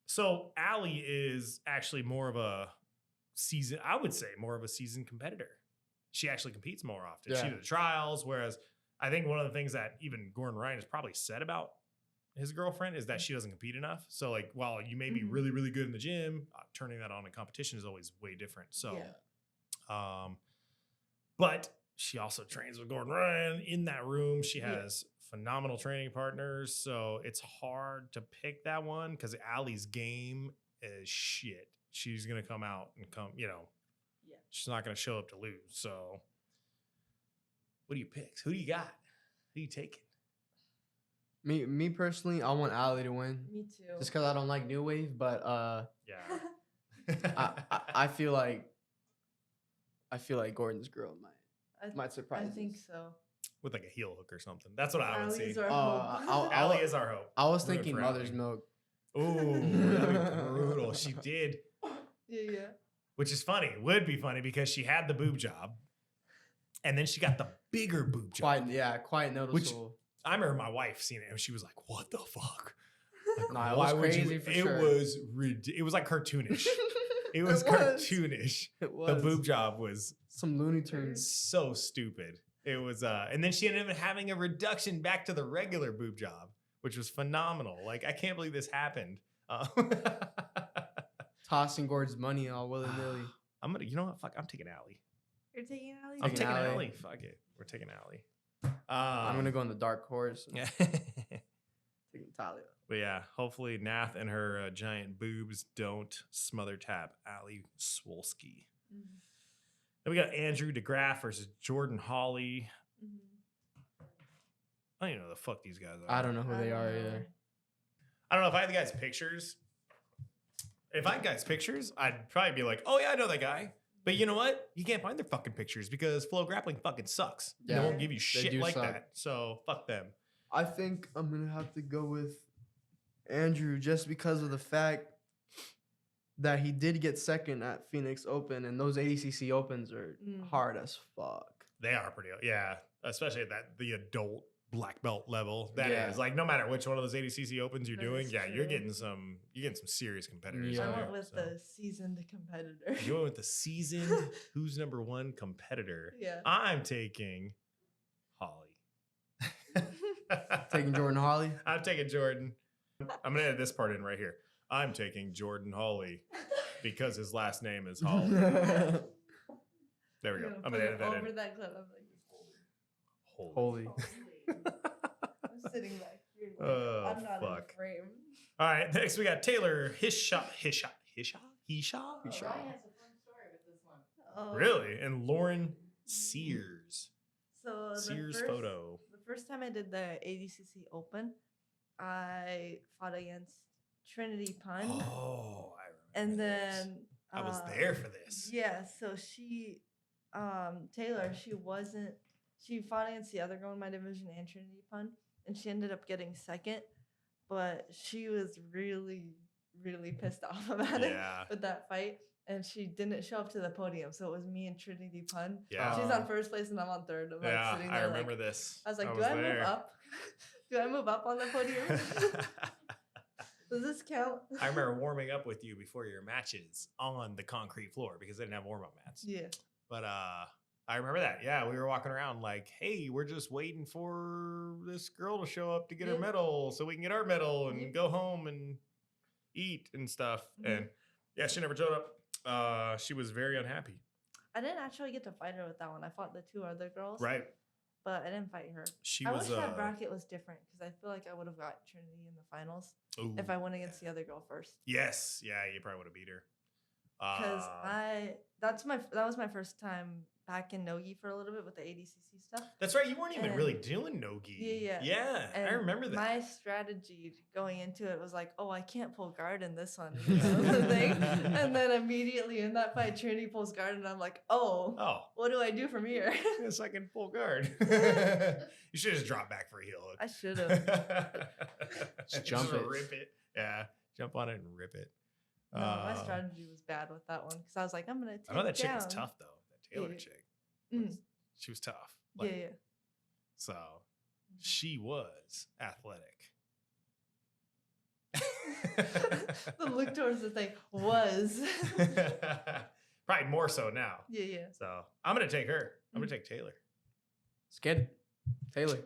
So Ali is actually more of a seasoned competitor. She actually competes more often. She Yeah. did the trials, whereas I think one of the things that even Gordon Ryan has probably said about his girlfriend is that she doesn't compete enough. So like, while you may be Mhm. really, really good in the gym, turning that on in competition is always way different. So, Yeah. but she also trains with Gordon Ryan in that room. She Yeah. has phenomenal training partners. So it's hard to pick that one because Allie's game is shit. She's going to come out and Yeah. she's not going to show up to lose. So what do you pick? Who do you got? Who you taking? Me personally, I want Ali to win. Me too. Just because I don't like New Wave, but Yeah. I feel like Gordon's girl might surprise I think us. so. With like a heel hook or something. That's what I would see. Allie's our I'll- hope. Allie is our hope. I was Rooting thinking for Mother's Allie. Milk. Ooh, that'd be brutal. She did, Yeah. which is funny. Would be funny because she had the boob job, and then she got the bigger boob job. Quite noticeable. I remember my wife seeing it, and she was like, "What the fuck?" Like, Nah, it why was would crazy you? for It sure. was it was like cartoonish. It was It was. cartoonish. It The was boob job was some Looney Tunes. so stupid. It was, and then she ended up having a reduction back to the regular boob job, which was phenomenal. Like, I can't believe this happened. Tossing Gordon's money all willy nilly. you know what? Fuck, I'm taking Allie. You're taking Allie? I'm Taking taking Allie. Allie. Fuck it. We're taking Allie. I'm gonna go on the dark horse. Yeah. Taking Talia. But yeah, hopefully Nath and her giant boobs don't smother tap Ali Swolski. Mhm. Then we got Andrew DeGraff versus Jordan Hawley. Mhm. I don't even know who the fuck these guys are. I don't know who I they don't are know. either. I don't know if I had the guy's pictures. If I had guys' pictures, I'd probably be like, oh yeah, I know that guy. But you know what? You can't find their fucking pictures because Flow Grappling fucking sucks. They Yeah, won't give you shit do like suck. that. So fuck them. I think I'm gonna have to go with Andrew just because of the fact that he did get second at Phoenix Open, and those ADCC Opens are Mm. hard as fuck. They are pretty, yeah. Especially at the adult black belt level. That is Yeah. like no matter which one of those ADCC Opens you're That doing, is yeah, you're true. getting some serious competitors. Yeah. in I there, went with so. the seasoned competitor. You went with the seasoned who's number one competitor. Yeah. I'm taking Holly. Taking Jordan Hawley. I'm taking Jordan. I'm gonna edit this part in right here. I'm taking Jordan Hawley because his last name is Hawley. There we go. I'm gonna edit that over in. that clip. I'm like, Holy. Holy. I'm sitting back here. Like, Oh, I'm not fuck. in the frame. All right, next we got Taylor Hishaw. Hishaw. Ryan has a fun story with this one. Oh. Really? And Lauren Sears. So Sears photo. The first time I did the ADCC Open, I fought against Trinity Pun, Oh, I remember. and this. then I was there for this. Yeah, so she, Taylor, she fought against the other girl in my division and Trinity Pun, and she ended up getting second, but she was really, really pissed off about it Yeah. with that fight, and she didn't show up to the podium, so it was me and Trinity Pun. Yeah. She's on first place and I'm on third. I'm like Yeah, sitting I there remember like, this. I was like, do I move up? Do I move up on the podium? Does this count? I remember warming up with you before your matches on the concrete floor because they didn't have warm-up mats. Yeah. But I remember that. Yeah, we were walking around like, hey, we're just waiting for this girl to show up to get her Yeah. medal so we can get our medal and Yeah. go home and eat and stuff. Mhm. And yeah, she never showed up. She was very unhappy. I didn't actually get to fight her with that one. I fought the two other girls. Right. but I didn't fight her. She I was wish that bracket was different because I feel like I would have got Trinity in the finals if I went against the other girl first. Yes, yeah, you probably would have beat her. Because that was my first time back in Nogi for a little bit with the ADCC stuff. That's right. You weren't even And- really doing no-gi. Yeah. I And remember that. My strategy going into it was like, oh, I can't pull guard in this one. You know, the thing. And then immediately in that fight, Trinity pulls guard, and I'm like, oh, what do I do from here? Yes, I can pull guard. You should just drop back for a heel hook. I should have. Just jump it. Rip it. Yeah, jump on it and rip it. No, my strategy was bad with that one because I was like, I'm gonna. I know that take chick was down. tough though. That Taylor Yeah. chick. Mm. She was tough. Yeah. So she was athletic. The look towards the thing was. Probably more so now. Yeah. So I'm gonna take her. I'm gonna take Taylor. Scared. Taylor.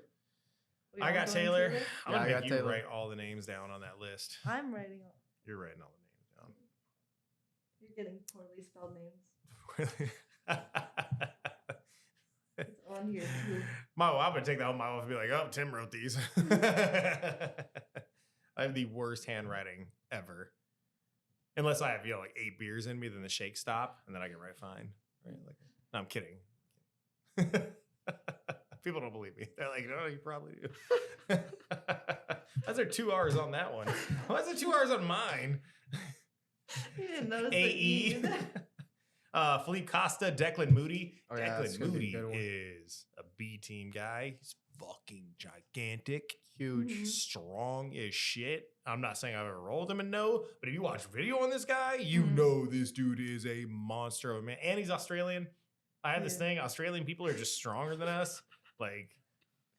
We I all got going Taylor. Taylor? I'm Yeah, I gonna got make you Taylor. write all the names down on that list. I'm writing. You're writing all the names You're getting poorly spelled names. down. It's on here too. I'm gonna take that home. My wife will be like, "Oh, Tim wrote these." I have the worst handwriting ever. Unless I have, like 8 beers in me, then the shakes stop, and then I can write fine. Right? Like, no, I'm kidding. People don't believe me. They're like, "No, you probably do." Why is there 2 R's on that one? Why is there 2 R's on mine? You didn't notice the AE. E. Philippe Costa, Declan Moody. Oh, yeah, that's Declan gonna be a Moody good one. is a B team guy. He's fucking gigantic, Huge. Mhm. strong as shit. I'm not saying I've ever rolled him and know, but if you watch video on this guy, you Mhm. know this dude is a monster of a man. And he's Australian. I have this Yeah. thing: Australian people are just stronger than us. Like,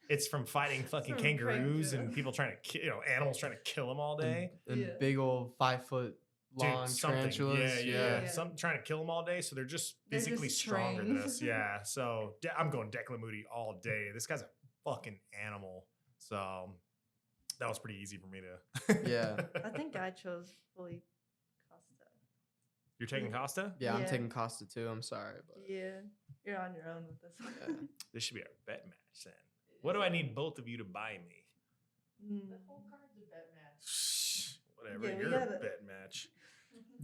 it's from fighting fucking From kangaroos Craig, and yeah. people trying to kill, animals trying to kill them all day. And Yeah. big old 5-foot long Something. tarantulas. Yeah. Something trying to kill them all day. So they're just They're physically just stronger than trained. us. Yeah. So I'm going Declan Moody all day. This guy's a fucking animal. So that was pretty easy for me to. Yeah. I think I chose Philippe Costa. You're taking Costa? Yeah, I'm Yeah. taking Costa too. I'm sorry, but Yeah, you're on your own with this one. Yeah. This should be our bet match then. What do I need both of you to buy me? The whole card's a bet match. Shh, whatever. Yeah, we You're a gotta- bet match.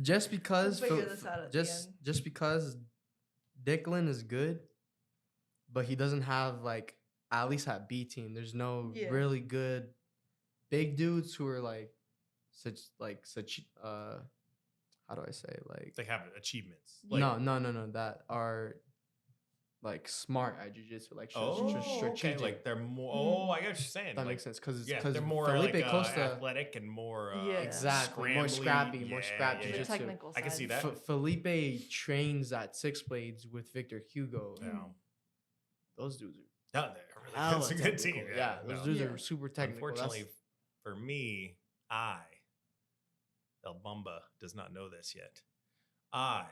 just because We'll figure this out at the end. just because Declan is good, but he doesn't have like at least at B team. There's no Yeah. really good big dudes who are like such how do I say like They have achievements. no that are like smart at jiu-jitsu like Oh, strategic. okay. Like they're more. Oh, I get what you're saying. that like, makes sense because Yeah, they're more Felipe like Costa athletic and more Yeah. exactly more scrappy, more scrap The jiu-jitsu. technical I can side. see that. Felipe trains at Six Blades with Victor Hugo. Yeah. Those dudes are No, they're really hella that's a good team. technical. Yeah, those no. dudes Yeah. are super technical. Unfortunately, for me, El Bomba does not know this yet. I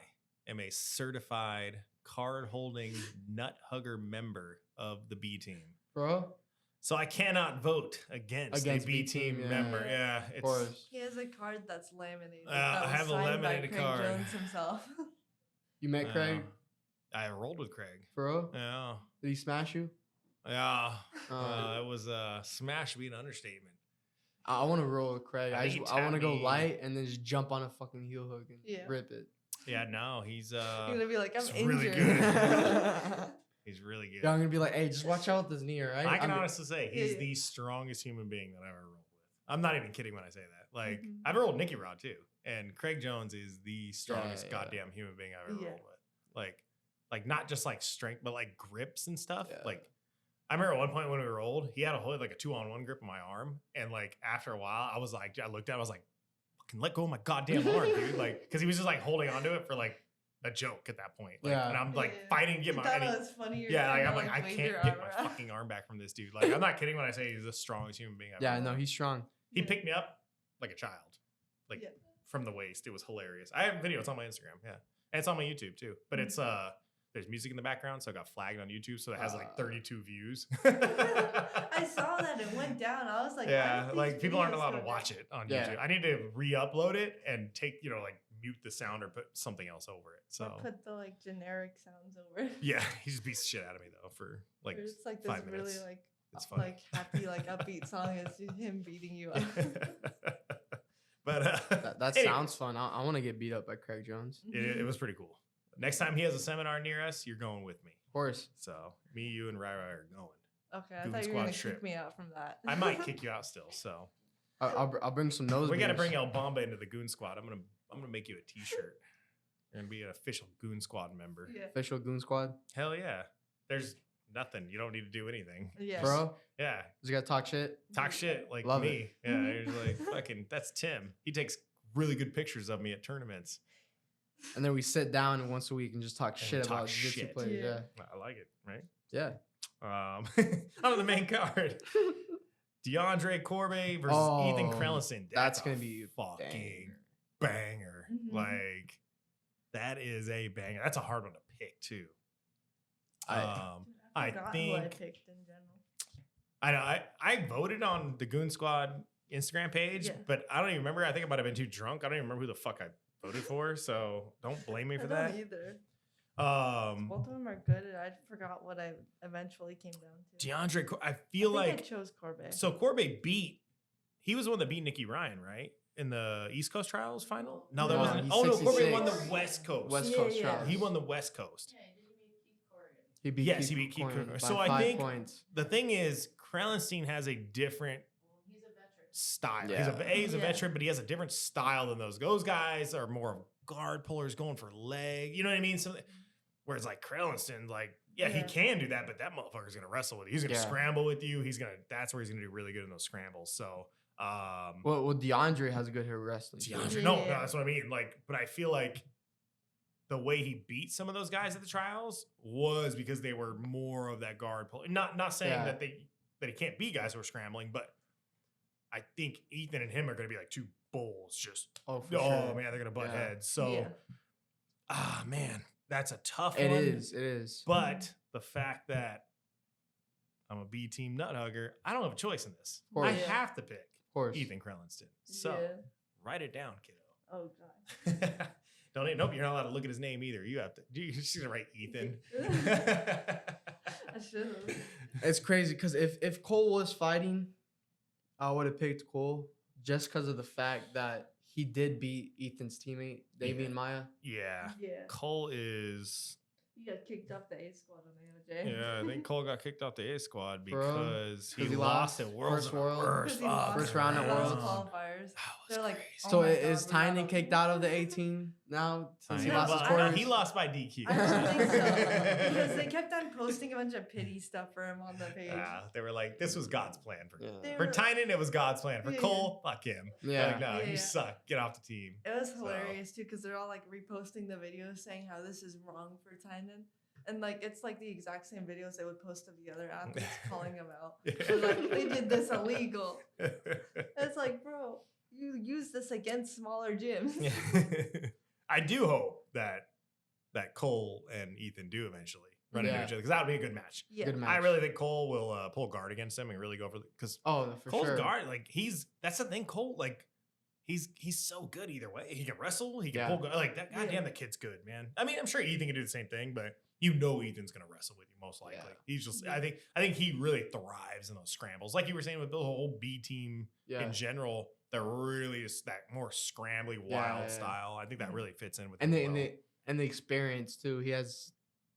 am a certified card-holding nut hugger member of the B team. bro. So I cannot vote against a Against B B team team, yeah. member. Yeah, Of it's course. He has a card that's laminated. I that was have a signed by laminated Craig card. Jones himself. You met Craig, I rolled with Craig. bro? Yeah, Did he smash you? yeah. Uh, It was a smash. Be an understatement. I want to roll with Craig. I I think he want to tapped go me. light and then just jump on a fucking heel hook and Yeah. rip it. Yeah, no, he's You're gonna be like, I'm it's injured. really good. He's really good. Yeah, I'm gonna be like, hey, just watch out with this knee, all right? I can I'm- honestly say he's Yeah. the strongest human being that I ever rolled with. I'm not even kidding when I say that. Like Mhm. I've rolled Nicky Rod too, and Craig Jones is the strongest yeah. goddamn human being I've ever Yeah. rolled with. Like not just like strength, but like grips and stuff. Yeah. Like I remember at one point when we rolled, he had a like a 2-on-1 grip on my arm, and like after a while, I was like, I looked at, it, I was like, fucking let go of my goddamn arm, dude. Like because he was just like holding onto it for like a joke at that point. Like, Yeah. and I'm like Yeah. fighting to get You my. thought and he- it was funny. You're yeah, trying like, to, I'm like, I wave can't your get arm my around. fucking arm back from this dude. Like, I'm not kidding when I say he's the strongest human being I've Yeah, ever no, known. he's strong. He picked me up like a child, like Yeah. from the waist. It was hilarious. I have a video. It's on my Instagram. Yeah, and it's on my YouTube too. But it's there's music in the background, so it got flagged on YouTube, so it has like 32 views. I saw that it went down. I was like, why yeah, did like these people aren't videos allowed go to watch down? it on Yeah. YouTube. I need to re-upload it and take like mute the sound or put something else over it. So Or put the like generic sounds over it. yeah, he just beats the shit out of me though for like Or it's like this 5 minutes. really like It's fun. like happy like upbeat song. It's just him beating you up. But That anyway, sounds fun. I want to get beat up by Craig Jones. it was pretty cool. Next time he has a seminar near us, you're going with me. Of course. So me, you, and Rai are going. Okay, I Goon thought you were Squad gonna trip. kick me out from that. I might kick you out still. So I'll bring some nose. we got to beers. bring El Bomba into the Goon Squad. I'm gonna make you a T-shirt. You're gonna be an official Goon Squad member. Yeah. Official Goon Squad. Hell yeah. There's nothing. You don't need to do anything. Yeah. Bro, Yeah. just gotta talk shit. Talk shit like Love me. it. Yeah. You're like fucking. That's Tim. He takes really good pictures of me at tournaments. And then we sit down once a week and just talk And shit talk about jiu-jitsu shit. players. Yeah. Yeah. I like it. Right. Yeah. On the main card, DeAndre Corbet versus Oh, Ethan Crelinson. that's a gonna be fucking banger. banger. Mhm. Like that is a banger. That's a hard one to pick too. I I forgot who I think- picked in general. I know. I voted on the Goon Squad Instagram page, Yeah. but I don't even remember. I think I might have been too drunk. I don't even remember who the fuck I voted for. So don't blame me I for don't that. either. Um, Both of them are good. And I forgot what I eventually came down to. DeAndre, I I feel think I like chose Corbett. so. Corbett he was the one that beat Nicky Ryan, right? In the East Coast Trials final? No, that No, wasn't. he's Oh no, Corbett won the 66. West Coast. West Yeah, Coast yeah. trials. He won the West Coast. Yeah, did he beat Keith Corrigan? He beat Yes, Keith he beat Keith Corrigan Corrigan. by So I 5 think- points. The thing is, Krellenstein has a different Well, he's a veteran. style. Yeah. He's a Yeah. veteran, but he has a different style than those. Those guys are more of guard pullers going for leg. You know what I mean? So, whereas like Krellenstein, like, yeah, he Yeah. can do that, but that motherfucker's gonna wrestle with you. He's gonna Yeah. scramble with you. That's where he's gonna do really good in those scrambles. So Well, DeAndre has a good hit wrestling. too. DeAndre, Yeah. no, that's what I mean. Like, but I feel like the way he beat some of those guys at the trials was because they were more of that guard pull. Not saying Yeah. that he can't beat guys who are scrambling, but I think Ethan and him are going to be like two bulls. Just Oh, for oh sure. man, they're going to butt Yeah. heads. So Yeah. man, that's a tough It one. is. It is. But the fact that I'm a B team nut hugger, I don't have a choice in this. Of course. I Yeah. have to pick Of course. Ethan Krellenstein. So Yeah. write it down, kiddo. Oh god. Nope, you're not allowed to look at his name either. You have to. You're just gonna write Ethan. I should have. It's crazy because if Cole was fighting, I would have picked Cole just because of the fact that he did beat Ethan's teammate, Davian Maya. Yeah, Yeah. Cole is. He got kicked off the A squad on AOJ. Yeah, I think Cole got kicked off the A squad Bro, because he 'cause he lost lost at Worlds. first World. First, Because he lost First round at in those Worlds. qualifiers. That was They're like, crazy. oh So my is God, we're not Tynan on kicked the out of the team. 18 now since he Yeah, lost his well, quarters? he lost by DQ. I don't think so. Because they kept on posting a bunch of pity stuff for him on the page. Yeah, they were like, "This was God's plan for Yeah. They for were- Tynan. It was God's plan for Yeah. Cole. Fuck him. Yeah. Like, no, Yeah, you yeah. suck. Get off the team." It was So- hilarious too because they're all like reposting the videos saying how this is wrong for Tynan. And like it's like the exact same videos they would post of the other athletes calling him out. They're like, they did this illegal. It's like, bro, you use this against smaller gyms. I do hope that Cole and Ethan do eventually run into Yeah. each other because that would be a good match. Yeah. Good match. I really think Cole will pull guard against him and really go for because Oh, for Cole's sure. guard like that's the thing. Cole like he's so good either way. He can wrestle. He can Yeah. pull guard. Like that. Goddamn, Yeah. the kid's good, man. I mean, I'm sure Ethan can do the same thing, but you know Ethan's gonna wrestle with you most likely. Yeah. He's just. Yeah. I think he really thrives in those scrambles, like you were saying with the whole B team Yeah. in general. They're really just that more scrambly, wild Yeah, yeah. style. I think that Mhm. really fits in with And him the, well. and the experience too. He has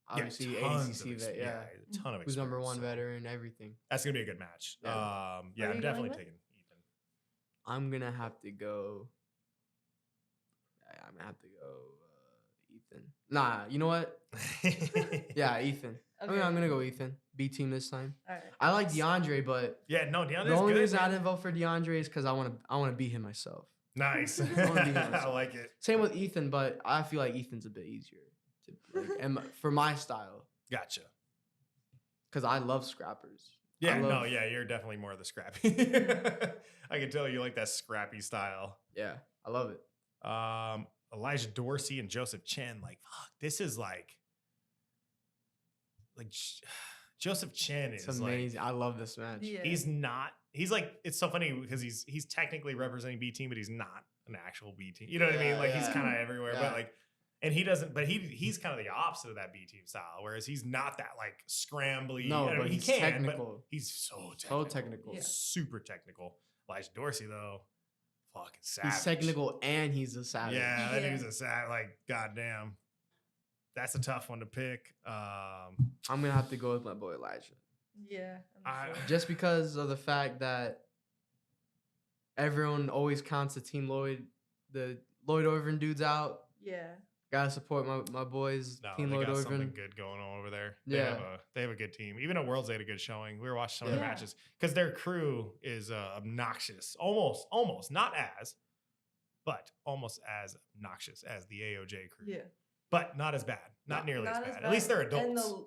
obviously tons of ADCC ex- vet. Yeah. a ton of Who's number experience, one so veteran, everything. That's gonna be a good match. Yeah. Yeah, Who are I'm you definitely going with? taking Ethan. I'm gonna have to go. I'm gonna have to go Ethan. Nah, you know what? Yeah, Ethan. Okay. I'm gonna go Ethan. B team this time. All right. I like DeAndre, but Yeah, no, DeAndre's the only good. reason I man. didn't vote for DeAndre is because I want to beat him myself. Nice. wanna be honest. I like it. Same with Ethan, but I feel like Ethan's a bit easier to and for my style Gotcha. because I love scrappers. Yeah, I no, love- yeah, you're definitely more of the scrappy. I can tell you like that scrappy style. Yeah, I love it. Elijah Dorsey and Joseph Chen, like, fuck, this is like Joseph Chen It's is amazing. like I love this match. Yeah. he's like, it's so funny because he's technically representing B team, but he's not an actual B team. You know what I mean? Yeah, Like he's yeah. kind of everywhere, Yeah. but like, and he doesn't, but he's kind of the opposite of that B team style, whereas he's not that like scrambly. No, I mean, but he he's can, technical. but he's so So technical. technical. Yeah. Super technical. Elijah Dorsey though, fucking savage. He's technical and he's a savage. Yeah, that Yeah. dude's a savage. Like, goddamn. That's a tough one to pick. I'm gonna have to go with my boy Elijah. Yeah. I'm sure. Just because of the fact that everyone always counts the Team Lloyd, the Lloyd Irvin dudes out. Yeah. Gotta support my boys, No, Team they Lloyd got something Irvin. good going on over there. Yeah. They have a good team. Even at Worlds, they had a good showing. We were watching some of their Yeah. matches because their crew is obnoxious. Almost, not as, but almost as obnoxious as the AOJ crew. Yeah. But not as bad. Not nearly as Not bad. At least they're And adults.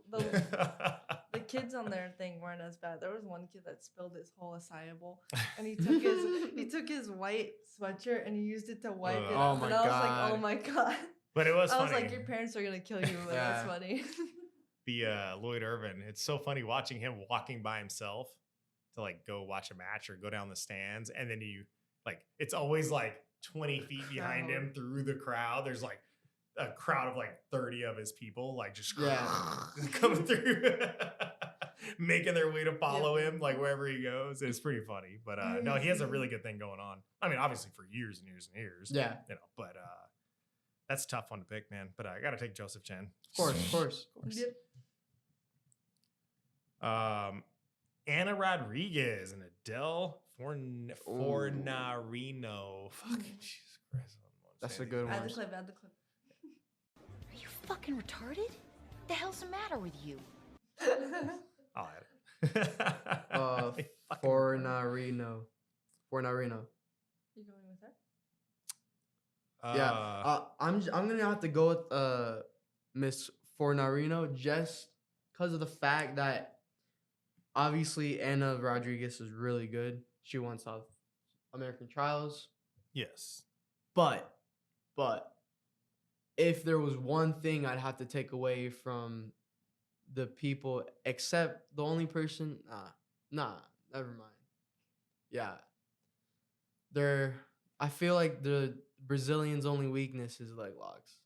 the kids on their thing weren't as bad. There was one kid that spilled his whole acai bowl, and he took his white sweatshirt and he used it to wipe it Oh off. my And I was like, God. oh my god. But it was I funny. was like, your parents are gonna kill you. But that's Yeah. funny. The Lloyd Irvin. It's so funny watching him walking by himself to like go watch a match or go down the stands, and then you like it's always like 20 feet behind him through the crowd. There's like a crowd of like 30 of his people, like just coming through, making their way to follow him like wherever he goes. It's pretty funny, but no, he has a really good thing going on. I mean, obviously for years and years and years, Yeah, you know, but that's a tough one to pick, man. But I got to take Joseph Chen. of course. Yep. Anna Rodriguez and Adele Fornarino. Fucking Jesus Christ. That's a good Add one. the clip. Add the clip. Are you fucking retarded? The hell's the matter with you? I'll add it. Fucking Fornarino. Fornarino. You going with her? Yeah, I'm gonna have to go with Miss Fornarino just because of the fact that obviously Anna Rodriguez is really good. She won South American trials, Yes. but if there was one thing I'd have to take away from the people, except the only person, never mind. Yeah, I feel like the Brazilians' only weakness is leg locks.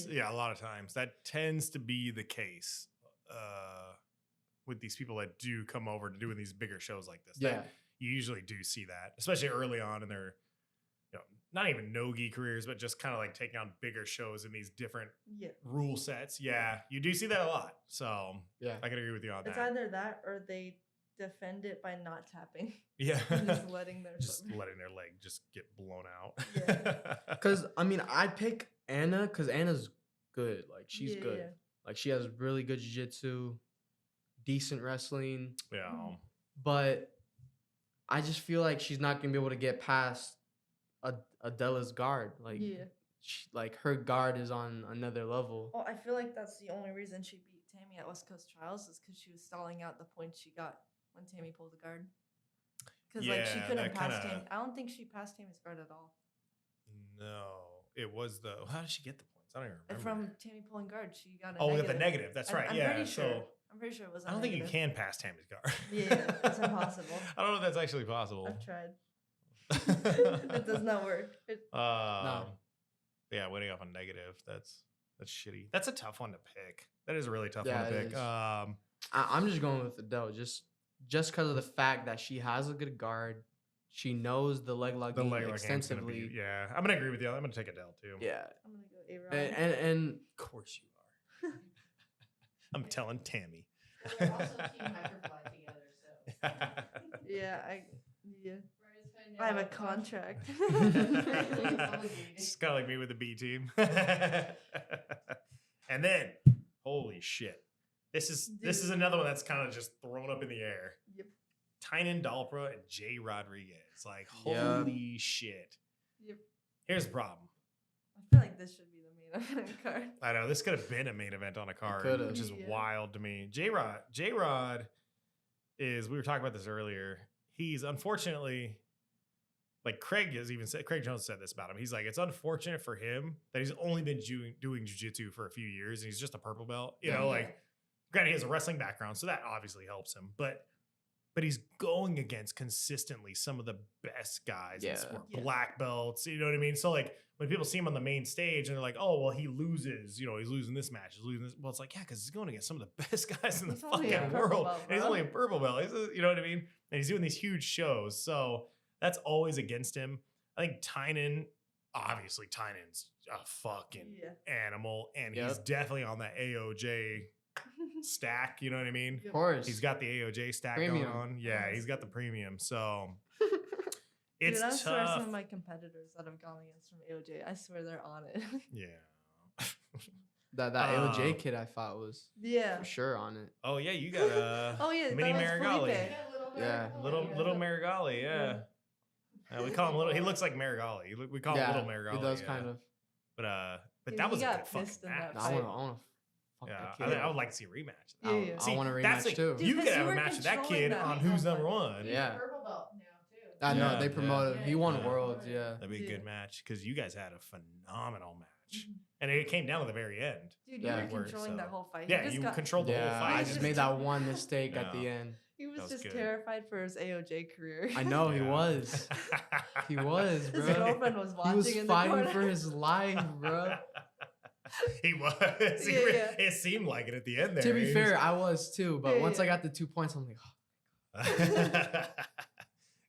Yeah, a lot of times that tends to be the case with these people that do come over to doing these bigger shows like this. Yeah. You usually do see that, especially early on in their, you know, not even no-gi careers, but just kind of like taking on bigger shows in these different Yeah. rule sets. Yeah, you do see that a lot. So Yeah. I can agree with you on It's that. either that or they defend it by not tapping Yeah. and just letting their Just letting their leg just get blown out. Yeah. Because I mean, I'd pick Anna because Anna's good. Like she's Yeah, good. yeah. Like she has really good jiu-jitsu, decent wrestling, Yeah. but I just feel like she's not gonna be able to get past Adela's guard. Like, Yeah. like her guard is on another level. Well, I feel like that's the only reason she beat Tammy at West Coast Trials is because she was stalling out the points she got when Tammy pulled the guard. Because like she Yeah, couldn't that pass kinda- Tammy. I don't think she passed Tammy's guard at all. No, it was the. How did she get the points? I don't even And remember. from Tammy pulling guard, she got a Oh, we negative. got the negative. That's right. I'm Yeah. pretty So sure. I'm pretty sure it was. I don't think you negative. can pass Tammy's guard. Yeah, it's impossible. I don't know if that's actually possible. I've tried. It does not work. Yeah, winning off a negative. That's shitty. That's a tough one to pick. That is a really tough Yeah, one to it pick. is. I'm just going with Adele just because of the fact that she has a good guard. She knows the leg lock The game leg lock game's gonna extensively. be. Yeah, I'm gonna agree with you. I'm gonna take Adele too. Yeah. I'm gonna go A-Rod. And Of course you are. I'm telling Tammy. We're also Team Hyperfly together, so. Yeah, Right as I have a know, contract. It's kind of like me with the B team. And then, holy shit, this is another one that's kind of just thrown up in the air. Yep. Tynan Dalpra and Jay Rodriguez. Like, Yeah. holy shit. Yep. Here's the problem. I feel like this should be the main event card. I know this could have been a main event on a card, could've. which is Yeah. wild to me. J Rod is, we were talking about this earlier. He's unfortunately, like Craig Jones said this about him. He's like, it's unfortunate for him that he's only been doing jiu-jitsu for a few years and he's just a purple belt. You know, like Granted, he has a wrestling background, so that obviously helps him. But he's going against consistently some of the best guys in sport, black belts. You know what I mean? So like when people see him on the main stage and they're like, "Oh, well, he loses. You know, he's losing this match. He's losing this." Well, it's like, yeah, because he's going against some of the best guys in the fucking world. And he's only a purple belt. You know what I mean? And he's doing these huge shows, so that's always against him. I think obviously Tynan's a fucking animal, and he's definitely on that AOJ stack. You know what I mean? Of course. He's got the AOJ stack Premium. going on. Yeah, he's got the premium. So it's Dude, I swear some tough. of my competitors that have gone against from AOJ, I swear they're on it. Yeah. That AOJ kid I fought was for sure on it. Oh yeah, you got mini that was Marigali. Felipe. Yeah. Little Marigali. Yeah. We call him little. He looks like Marigali. We call him little Marigali. He does kind of. But Dude, that he was a got good fucking pissed in that match. I fight. want to fuck Yeah, that kid. I would like to see a rematch. Yeah. I want a that's rematch too. Dude, you 'cause could you have a were match with that controlling kid that. on Who's Number One. He's Yeah. a purple belt now too. I know Yeah, they promoted. yeah. He won Yeah. Worlds. Yeah. That'd be a Yeah. good match because you guys had a phenomenal match, Mhm. and it came down to the very end. Dude, Yeah. you were controlling that So- whole fight. Yeah, you controlled the whole Yeah. fight. I He's just just made that one mistake at Yeah. the end. He was was just good. terrified for his AOJ career. I know he Yeah. was. He was, His bro. girlfriend was watching He was in the fighting corner. for his life, bro. He was. Yeah. It seemed like it at the end there. To be He fair, I was too. But Yeah, once I yeah. got the 2 points, I'm like,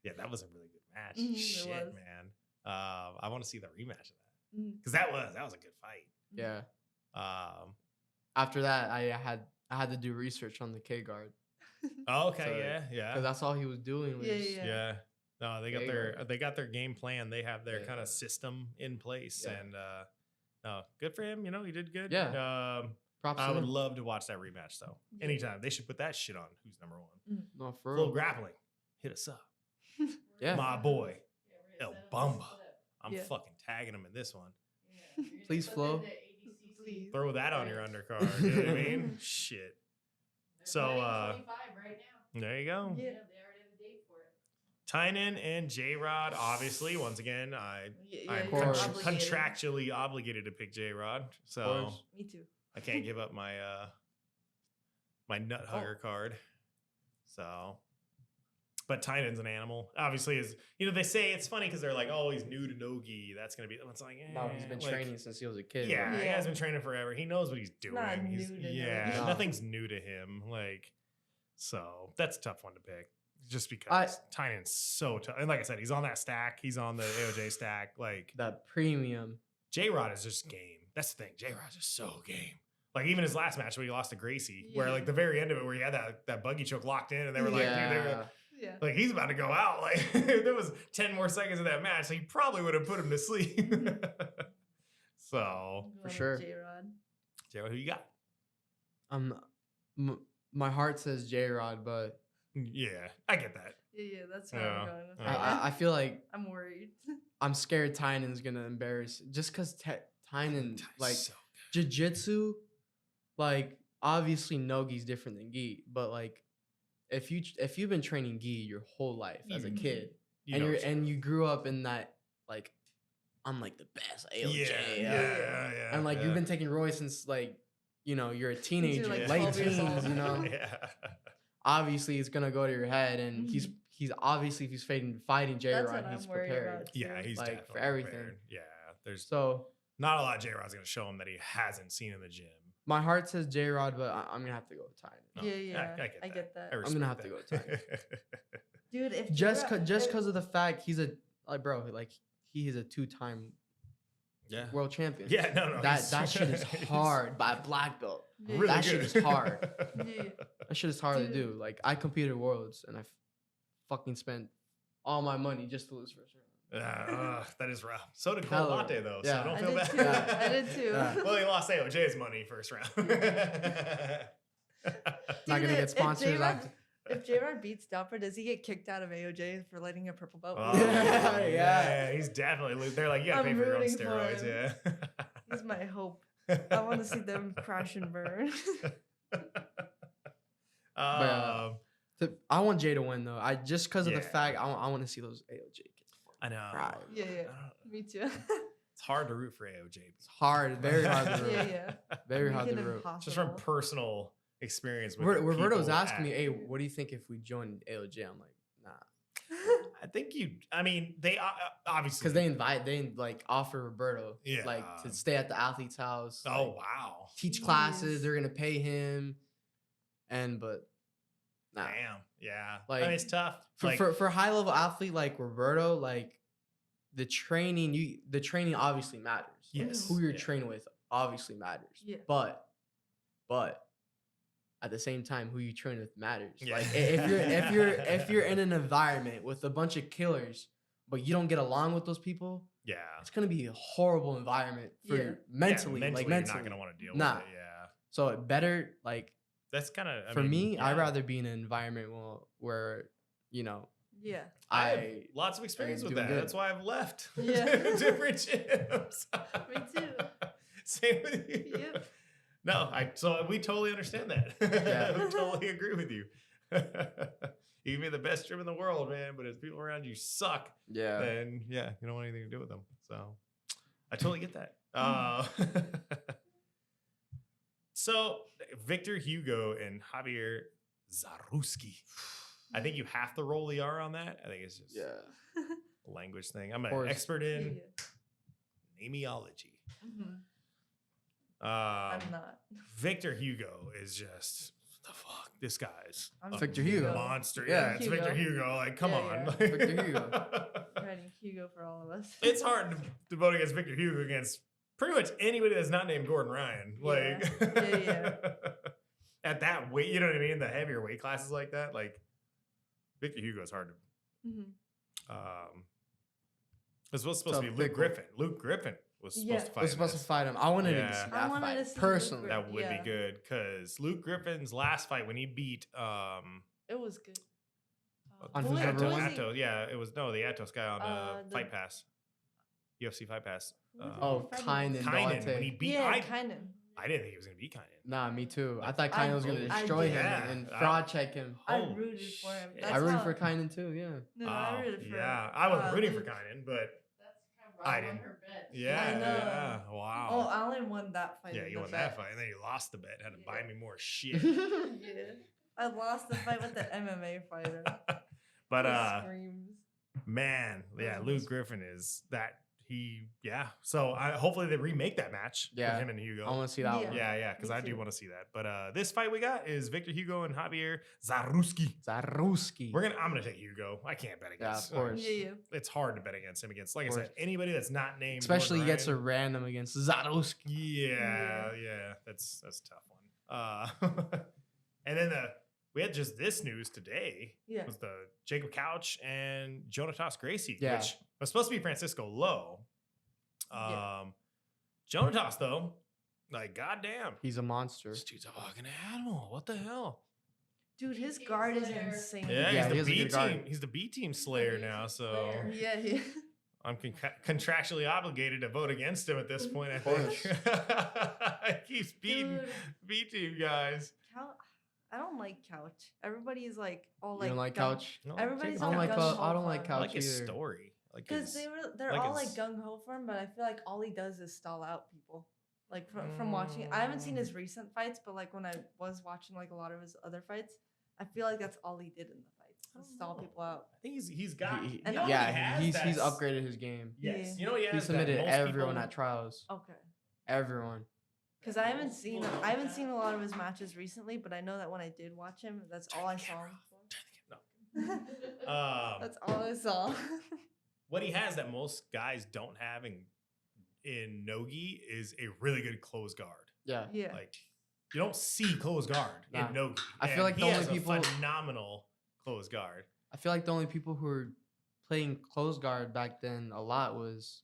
Yeah, that was a really good match. Mhm, it Shit, was. man. I want to see the rematch of that Mhm. because that was a good fight. yeah. Um, After that, I had to do research on the K guard okay, So, yeah, because yeah, that's all he was doing. Was Yeah. yeah. No, they got There you their game plan. They have their Yeah. kind of system in place, Yeah. and no, good for him. You know, he did good. Yeah. Props I to would him. love to watch that rematch though. Yeah. Anytime they should put that shit on. Who's Number One? No, for Full real. grappling. Hit us up. Yeah. My boy, Yeah, El we're gonna Bomba. set up a I'm Yeah. fucking tagging him in this one. clip. Yeah, you're gonna Please put flow. that into ADCC. Please. Throw that on your undercard. You know what I mean? Shit. They're So, planning 25 right now. There you go. Yeah. Yeah, they already have a date for it. Tynan and J Rod, obviously, once again, I'm You're course. obligated. contractually obligated to pick J Rod. So course. Me too. I can't give up my my nut hugger card. So, but Tynan's an animal. Obviously, is they say it's funny because they're like, oh, he's new to no-gi. That's gonna be. It's like, No, he's been like, training since he was a kid. Yeah, bro. he Yeah. has been training forever. He knows what he's doing. not He's, new to yeah, no-gi. No. nothing's new to him. Like, so that's a tough one to pick. Just because Tynan's so tough. And like I said, he's on that stack. He's on the AOJ stack. Like, That premium. J Rod is just game. That's the thing. J Rod's just so game. Like even his last match when he lost to Gracie, where Yeah. like the very end of it, where he had that buggy choke locked in, and they were like, dude, they were Yeah. like, he's about to go out. Like if there was 10 more seconds of that match, he probably would have put him to sleep. So Going with sure. J-Rod. J Rod, who you got? My heart says J Rod, but Yeah, I get that. Yeah, that's what Yeah. I'm going with. Yeah. I feel like I'm worried. I'm scared Tynan's gonna embarrass just because Tynan like So jiu-jitsu, like obviously no-gi's different than gi, but like if you've been training gi your whole life as a You- kid you and know you're shit. and you grew up in that like I'm like the best AOJ yeah. and like you've been taking Roy since like you're a teenager, like, late 12 years teens, old. Yeah. obviously it's gonna go to your head, and he's obviously if he's fighting J That's Rod, what he's I'm worried prepared. about. Yeah, he's Like, for definitely everything. prepared. Yeah, there's So not a lot J Rod's gonna show him that he hasn't seen in the gym. my heart says J Rod, but I'm gonna have to go with Tynan. No, Yeah, I get that. I I'm gonna have respect to go that. Dude, if Just J-Rod- because of the fact he's a he is a 2-time yeah. world champion. Yeah, no. That shit is he's hard by a black belt. Yeah, Really That good. shit is hard. Yeah. That shit is hard to Dude. do. Like I competed at worlds and I fucking spent all my money just to lose first round. That is rough. So did Hella- Latte though, yeah. so don't I feel did bad. too. Yeah. I did too. Yeah. Well, he lost AOJ's money first round. Not gonna Dude, get if sponsors J-Rod- after. If J-Rod beats Dopper, does he get kicked out of AOJ for letting a purple belt? Oh, win? yeah, he's definitely. They're like, you gotta I'm pay for your own rooting for steroids. him. Yeah. He's my hope. I want to see them crash and burn. Um, I want Jay to win though. I just because of the Yeah. fact I want to see those AOJ kids. I know. Right. Yeah, yeah. Me too. It's hard to root for AOJ. It's hard, very hard to root. yeah, yeah. Very Make hard it to root. impossible. Just from personal experience with the Roberto's people asking at- me, hey, what do you think if we join AOJ? I'm like, nah. I think I mean, they obviously Because they like offer Roberto like Yeah. to stay at the athlete's house. Oh like, wow, teach classes. Jeez. They're gonna pay him, but nah. damn, yeah. Like, I mean, it's tough. For a high level athlete like Roberto, like the training obviously matters. Yes, Who you're yeah. training with obviously matters. Yeah. But at the same time, who you train with matters. Yeah. Like if you're in an environment with a bunch of killers, but you don't get along with those people, yeah, it's gonna be a horrible environment for Yeah. you mentally. Yeah, like you're mentally. not gonna want to deal Nah. with it. Yeah, So it better like that's kind of for me, I'd rather be in an environment where you know Yeah. I have lots of experience with doing that. good. That's why I've left Yeah. different gyms. Me too. Same with you. Yep. No, so we totally understand that. Yeah. We totally agree with you. You can be the best gym in the world, man, but if people around you suck, yeah. then yeah, you don't want anything to do with them. So I totally get that. So Victor Hugo and Javier Zaruski. I think you have to roll the R on that. I think it's just a language thing. I'm an course. expert in Yeah. namiology. Mhm. I'm not. Victor Hugo is just the fuck. This guy's I'm a Victor Hugo. monster. Yeah. Yeah, it's Victor Hugo. Like, come Yeah, on. yeah. Victor Hugo. Writing Hugo for all of us. It's hard to vote against Victor Hugo against pretty much anybody that's not named Gordon Ryan. Like, Yeah. at that weight, you know what I mean? The heavier weight classes like that, like Victor Hugo is hard to. Mhm. It was supposed to Tough be Luke pick. Griffin. Luke Griffin was supposed Yeah. to fight. I was supposed to fight him. I wanted to Yeah. see I that wanted fight to see Luke personally. Griffin. That would Yeah. be good because Luke Griffin's last fight when he beat It was good. On who who's was- number who one? was he- Atos. Yeah, it was the Atos guy on the- Fight Pass, UFC Fight Pass. who was it Oh, he fighting Kynan. against? Kynan when Duarte. he beat. Yeah, I Kynan. didn't think he was gonna beat Kynan. Nah, me too. I thought I Kynan was gonna did- I destroy did. him Yeah, and I- fraud check him. I Holy rooted for him. shit. That's I rooted how- for Kynan too. Yeah. No, I rooted for yeah, I wasn't rooting for Luke. Kynan, but That's kind of I right on didn't- her bet. yeah, I know. yeah, Oh, wow. I only won that fight. Yeah, in you the won that bet. fight, and then you lost the bet. Had to buy Yeah. me more shit. Yeah. I lost the fight with the MMA fighter. But He screams. man, yeah, Oh, Luke that's- Griffin is that So hopefully they remake that match. Yeah. with him and Hugo. I want to see that Yeah. one. Yeah, because Me I do too. want to see that. But this fight we got is Victor Hugo and Javier Zaruski. Zaruski. I'm gonna take Hugo. I can't bet Yeah, against. of course. Yeah. It's hard to bet against him against. Like I Of said, course. anybody that's not named. Especially he Gordon gets a Ryan. random against Zaruski. Yeah, that's a tough one. And then we had just this news today. Yeah. Was the Jacob Couch and Jonatas Gracie, Yeah. which was supposed to be Francisco Lowe. Yeah. Jonatas though, like goddamn, He's a monster. this dude's a fucking animal. What the hell? Dude, his Team guard is Slayer. insane. Yeah, Yeah, he he's has the a B good guard. team. He's the B team Slayer now. So Slayer. Yeah, he. I'm contractually obligated to vote against him at this point. I Of think he keeps beating Dude, B team guys. I don't like Couch. Everybody's like all You like. don't like gung- Couch? No, Everybody's Jacob I don't on like Couch. gung I ho don't for like him. I Couch like his either. story. Like Because his- they're like all his- like gung ho for him, but I feel like all he does is stall out people. Like from watching, I haven't seen his recent fights, but like when I was watching like a lot of his other fights, I feel like that's all he did in the fights, I was don't stall know. people out. I think he's got. He- And you know what yeah, he has he's that's- upgraded his game. Yes, Yeah. you know he has He that submitted most everyone people- at trials. Okay. Everyone. Because I haven't seen a lot of his matches recently, but I know that when I did watch him, that's all I saw him No. for. Um, That's all I saw. what he has that most guys don't have in Nogi is a really good close guard. Yeah. Yeah. Like you don't see close guard Nah. in Nogi. I feel and like he the only has a people- phenomenal close guard. I feel like the only people who were playing close guard back then a lot was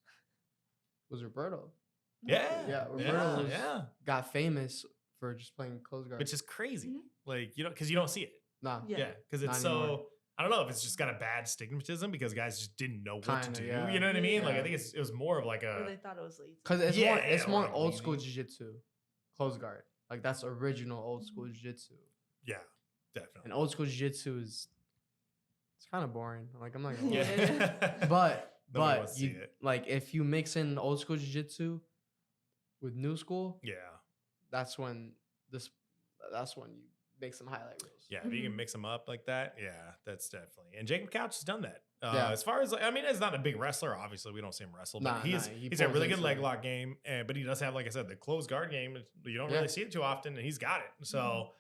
Roberto. Yeah, Yeah, yeah, Roberto was- yeah. Got famous for just playing close guard. Which is crazy. Mhm. Like because you don't see it. nah. Yeah. Yeah, because it's Not so. anymore. I don't know if it's just got a bad stigmatism because guys just didn't know what to Kinda, do. yeah. You know what I mean? Like I Yeah. think it was more of like Or a. they thought it was lazy. Cause it's Yeah, more it's yeah, more like old school lazy. jiu-jitsu. Close guard. Like that's original old school jiu-jitsu. Yeah, definitely. And old school jiu-jitsu is it's kind of boring. Like I'm not gonna lie. Yeah. But Nobody wants to see you it. like if you mix in old school jiu-jitsu with new school, Yeah. that's when this that's when you make some highlight reels. Yeah, if you can mix them up like that, yeah, that's definitely. And Jacob Couch has done that. Yeah. As far as I mean, he's not a big wrestler. Obviously, we don't see him wrestle, but Nah, he's he a pulls really good into leg it. lock game. But he does have, like I said, the closed guard game. You don't Yeah. really see it too often, and he's got it. So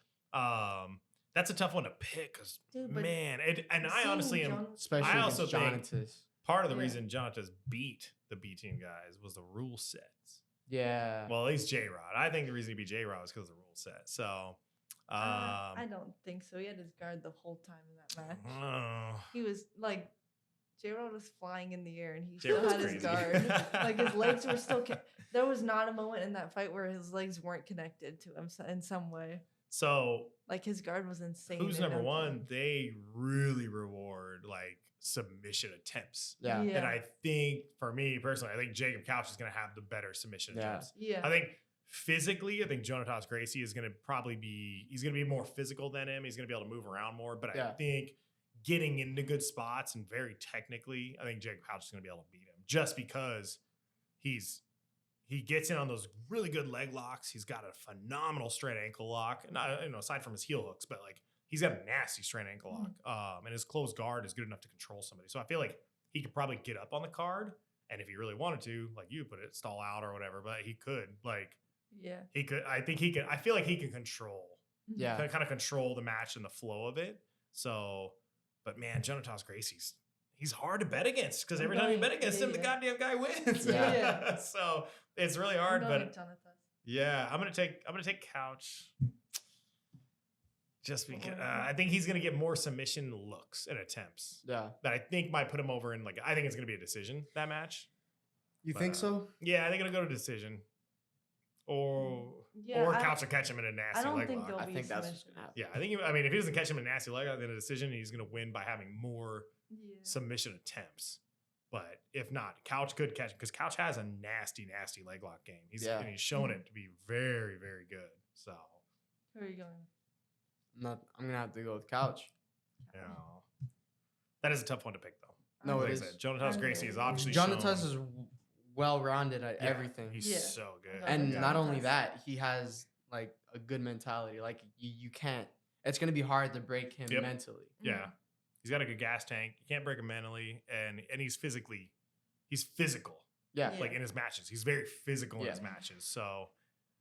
that's a tough one to pick because Dude, but man, and I seeing honestly am. Especially I against also think Jonatas. Part of the Yeah. reason Jonatas beat the B team guys was the rule sets. Yeah. Well, at least J Rod. I think the reason he beat J Rod was because of the rule set. So. I don't think so. He had his guard the whole time in that match. Oh. He was like, J-Rod was flying in the air and he J-Rod's still had his crazy. guard. Like his legs were still. There was not a moment in that fight where his legs weren't connected to him in some way. So Like his guard was insane. who's in number them one? fights. They really reward like submission attempts. Yeah. Yeah. And I think for me personally, I think Jacob Couch is going to have the better submission Yeah. attempts. Yeah. I think physically, I think Jonatas Gracie is going to he's going to be more physical than him. He's going to be able to move around more. But I Yeah. think getting into good spots and very technically, I think Jacob Couch is going to be able to beat him just because he gets in on those really good leg locks. He's got a phenomenal straight ankle lock. Not, aside from his heel hooks, but like he's got a nasty straight ankle lock. And his closed guard is good enough to control somebody. So I feel like he could probably get up on the card. And if he really wanted to, like you put it, stall out or whatever, but he could Yeah. he could. I think he can. I feel like he can control, Yeah. kind of control the match and the flow of it. So, but man, Jonatas Gracie's he's hard to bet against because every time you bet against him, the goddamn guy wins. Yeah. So it's really hard. I'm But going Jonathan. yeah, I'm gonna take Couch. Just because I think he's gonna get more submission looks and attempts. Yeah. That I think might put him over in I think it's gonna be a decision that match. You But, think so? Yeah, I think it'll go to decision. Or Yeah, Couch will catch him in a nasty I don't leg think lock. there'll I be think that's what's submission. gonna happen. Yeah, I think if he doesn't catch him in a nasty leg lock in a decision, he's going to win by having more Yeah. submission attempts. But if not, Couch could catch him because Couch has a nasty leg lock game. He's shown it to be very, very good. So, Who are you going? I'm gonna have to go with Couch. that is a tough one to pick though. No, Like it I is. said, Jonatas I'm Gracie very- is obviously Jonatas shown, is well-rounded at yeah, everything. He's Yeah. so good. No, And Yeah. not only that, he has like a good mentality. Like you can't. It's gonna be hard to break him Yep. mentally. Yeah. He's got a good gas tank. You can't break him mentally. And he's physical. Yeah. Yeah. Like in his matches. He's very physical in Yeah. his matches. So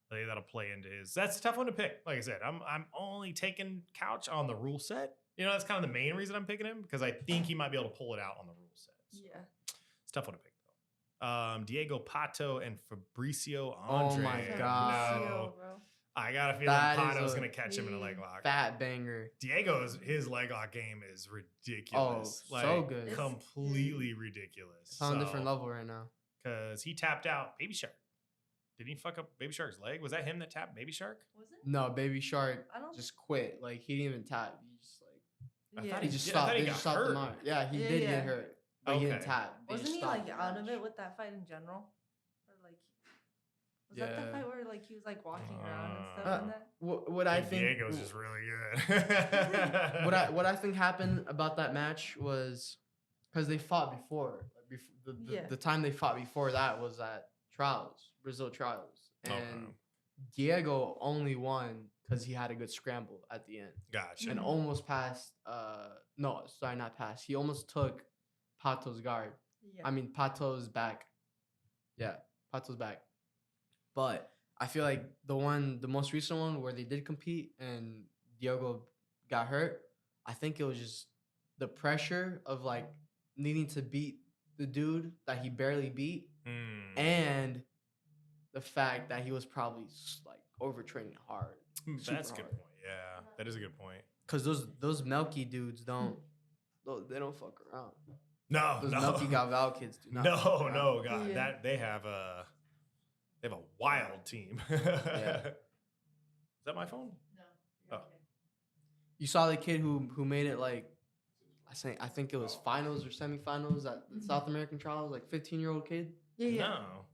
I think that'll play into his. That's a tough one to pick. Like I said, I'm only taking Couch on the rule set. That's kind of the main reason I'm picking him because I think he might be able to pull it out on the rule set. So Yeah. it's a tough one to pick though. Diego Pato and Fabricio Oh Andre. my Fabricio, No. bro. I got a feeling That is Pato's a gonna catch him in a leg lock. Fat banger. His leg lock game is ridiculous. Oh, so good. It's Completely ridiculous. It's on a different level right now. Because he tapped out Baby Shark. Did he fuck up Baby Shark's leg? Was that him that tapped Baby Shark? Was it? No, Baby Shark I don't. just quit. Like he didn't even tap. He just I yeah. thought he just I stopped. thought he They got just stopped hurt. the mark. Yeah, he Yeah, did yeah. get hurt, but he didn't Okay. tap. They Wasn't just he stopped like the out of match. it with that fight in general? Or like, was that the Yeah. fight where like he was like walking around and stuff Uh, in that? What I think Diego's just really good. what I think happened about that match was because they fought before. Like Yeah. the time they fought before that was at trials, Brazil trials, and Okay. Diego only won because he had a good scramble at the end Gotcha. and almost passed. No, sorry, not passed. He almost took Pato's guard. Yeah. I mean, Pato's back. Yeah, Pato's back. But I feel like the most recent one where they did compete and Diego got hurt, I think it was just the pressure of like needing to beat the dude that he barely beat and the fact that he was probably like overtraining hard. That's a good super hard. point. Yeah, that is a good point. Cause those Melky dudes they don't fuck around. No, Those no. Melky Galval kids do not. No, fuck around. no, God, Yeah. that they have a wild team. Yeah. Is that my phone? No. Oh. You saw the kid who made it like I think it was finals or semifinals at the South American trials, like 15-year-old kid. Yeah, yeah. No.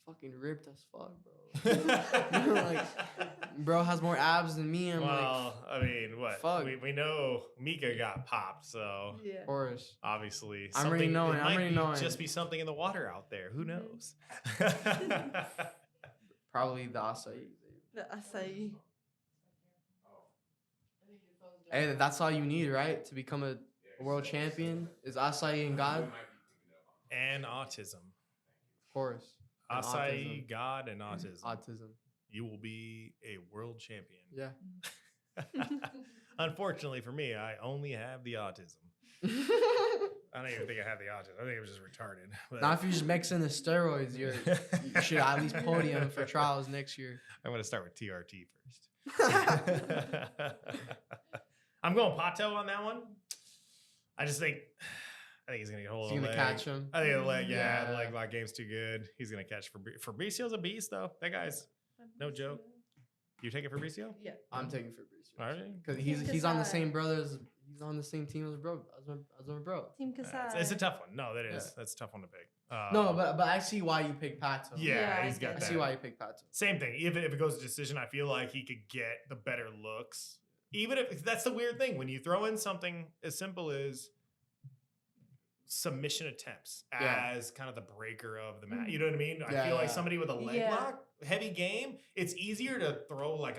Fucking ripped as fuck, bro. Like, bro has more abs than me. I'm like, Well, I mean, what? fuck. We know Mika got popped, so Yeah. of course. obviously I'm already something- knowing, it I'm might already be- knowing. just be something in the water out there. Who knows? Probably the acai. The acai. Hey, that's all you need, right? To become a world champion is acai and God. Of And autism. course. And Acai, autism. God, and autism. Autism. You will be a world champion. Yeah. Unfortunately for me, I only have the autism. I don't even think I have the autism. I think it was just retarded. But Now, if you just mix in the steroids, you should at least podium for trials next year. I'm going to start with TRT first. I'm going Pato on that one. I think he's going to get a hold He's of the gonna leg. catch him. I think the leg, the Yeah. leg lock game's too good. He's going to catch Fabrizio's a beast, though. That guy's no joke. You take it Fabrizio? Yeah. I'm taking Fabrizio. All right. Because he's on the same brothers. He's on the same team as my bro. Team It's Kasai. a tough one. No, that is. Yeah. That's a tough one to pick. No, but I see why you pick Pato. Yeah, Yeah, he's I got get I that. see why you pick Pato. Same thing. Even if it goes to decision, I feel like he could get the better looks. Even if that's the weird thing when you throw in something as simple as submission attempts Yeah. as kind of the breaker of the match. You know what I mean? I Yeah, feel like yeah. somebody with a leg Yeah. lock, heavy game, it's easier to throw like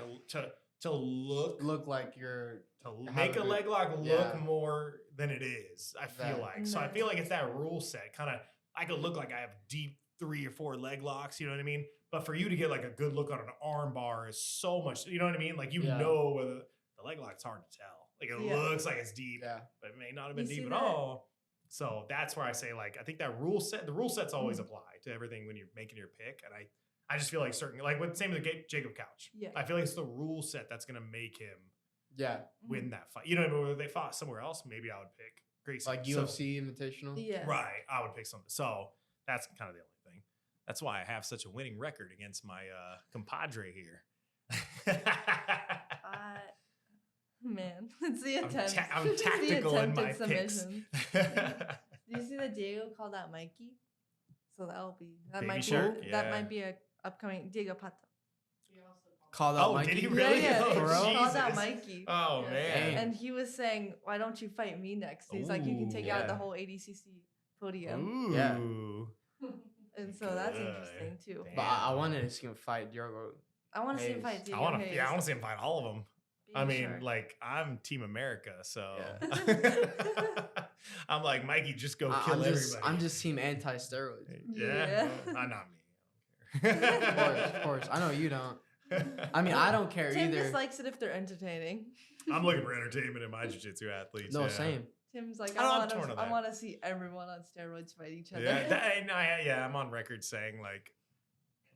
to look Look like you're to have make a a good- leg look yeah. more than it is. I feel That- like. So I feel like it's that rule set. Kind of, I could look like I have deep 3 or 4 leg locks. You know what I mean? But for you to get like a good look on an arm bar is so much. You know what I mean? Like you Yeah. know whether the leg lock's hard to tell. Like it Yeah. looks like it's deep, yeah. but it may not have been You deep see at that? all. So that's where I say like I think that rule set. The rule sets always Mm. apply to everything when you're making your pick. And I just feel like certain like with same with Jacob Couch. Yeah. I feel like it's the rule set that's gonna make him Yeah. win that fight. You know what I mean? Whether they fought somewhere else, maybe I would pick Gracie. Like So- UFC Invitational. Yeah. right. I would pick something. So that's kind of the only thing. That's why I have such a winning record against my compadre here. Man, it's the I'm, attempt. I'm tactical in my attempted picks. submissions. Do you see that Diego called out Mikey? So that'll be Baby might Shark? be Yeah. that might be a upcoming Diego Pato. He also Called out Oh, Mikey. did he really? Yeah, Oh, he called out Jesus. Mikey. Oh Yeah. man. And he was saying, "Why don't you fight me next?" He's like, "You can take out the yeah. whole ADCC podium." Ooh. Yeah. And so that's Good. interesting too. Damn. But I wanted to see him fight Diogo. I want to see him Hayes. fight Diego I want to. Hayes. Yeah, I want to see him fight all of them. I Baby mean, Shark. like I'm Team America, so Yeah. I'm like Mikey. Just go I'm kill just everybody. I'm just team anti-steroids. Yeah. Yeah. Well, not me. I don't Of care. course, of course. I know you don't. I mean, I don't care Tim either. just likes it if they're entertaining. I'm looking for entertainment in my jiu-jitsu athletes. No, yeah. same. Tim's like, I know, I'm I torn on that. want to see everyone on steroids fight each other. Yeah, I'm on record saying like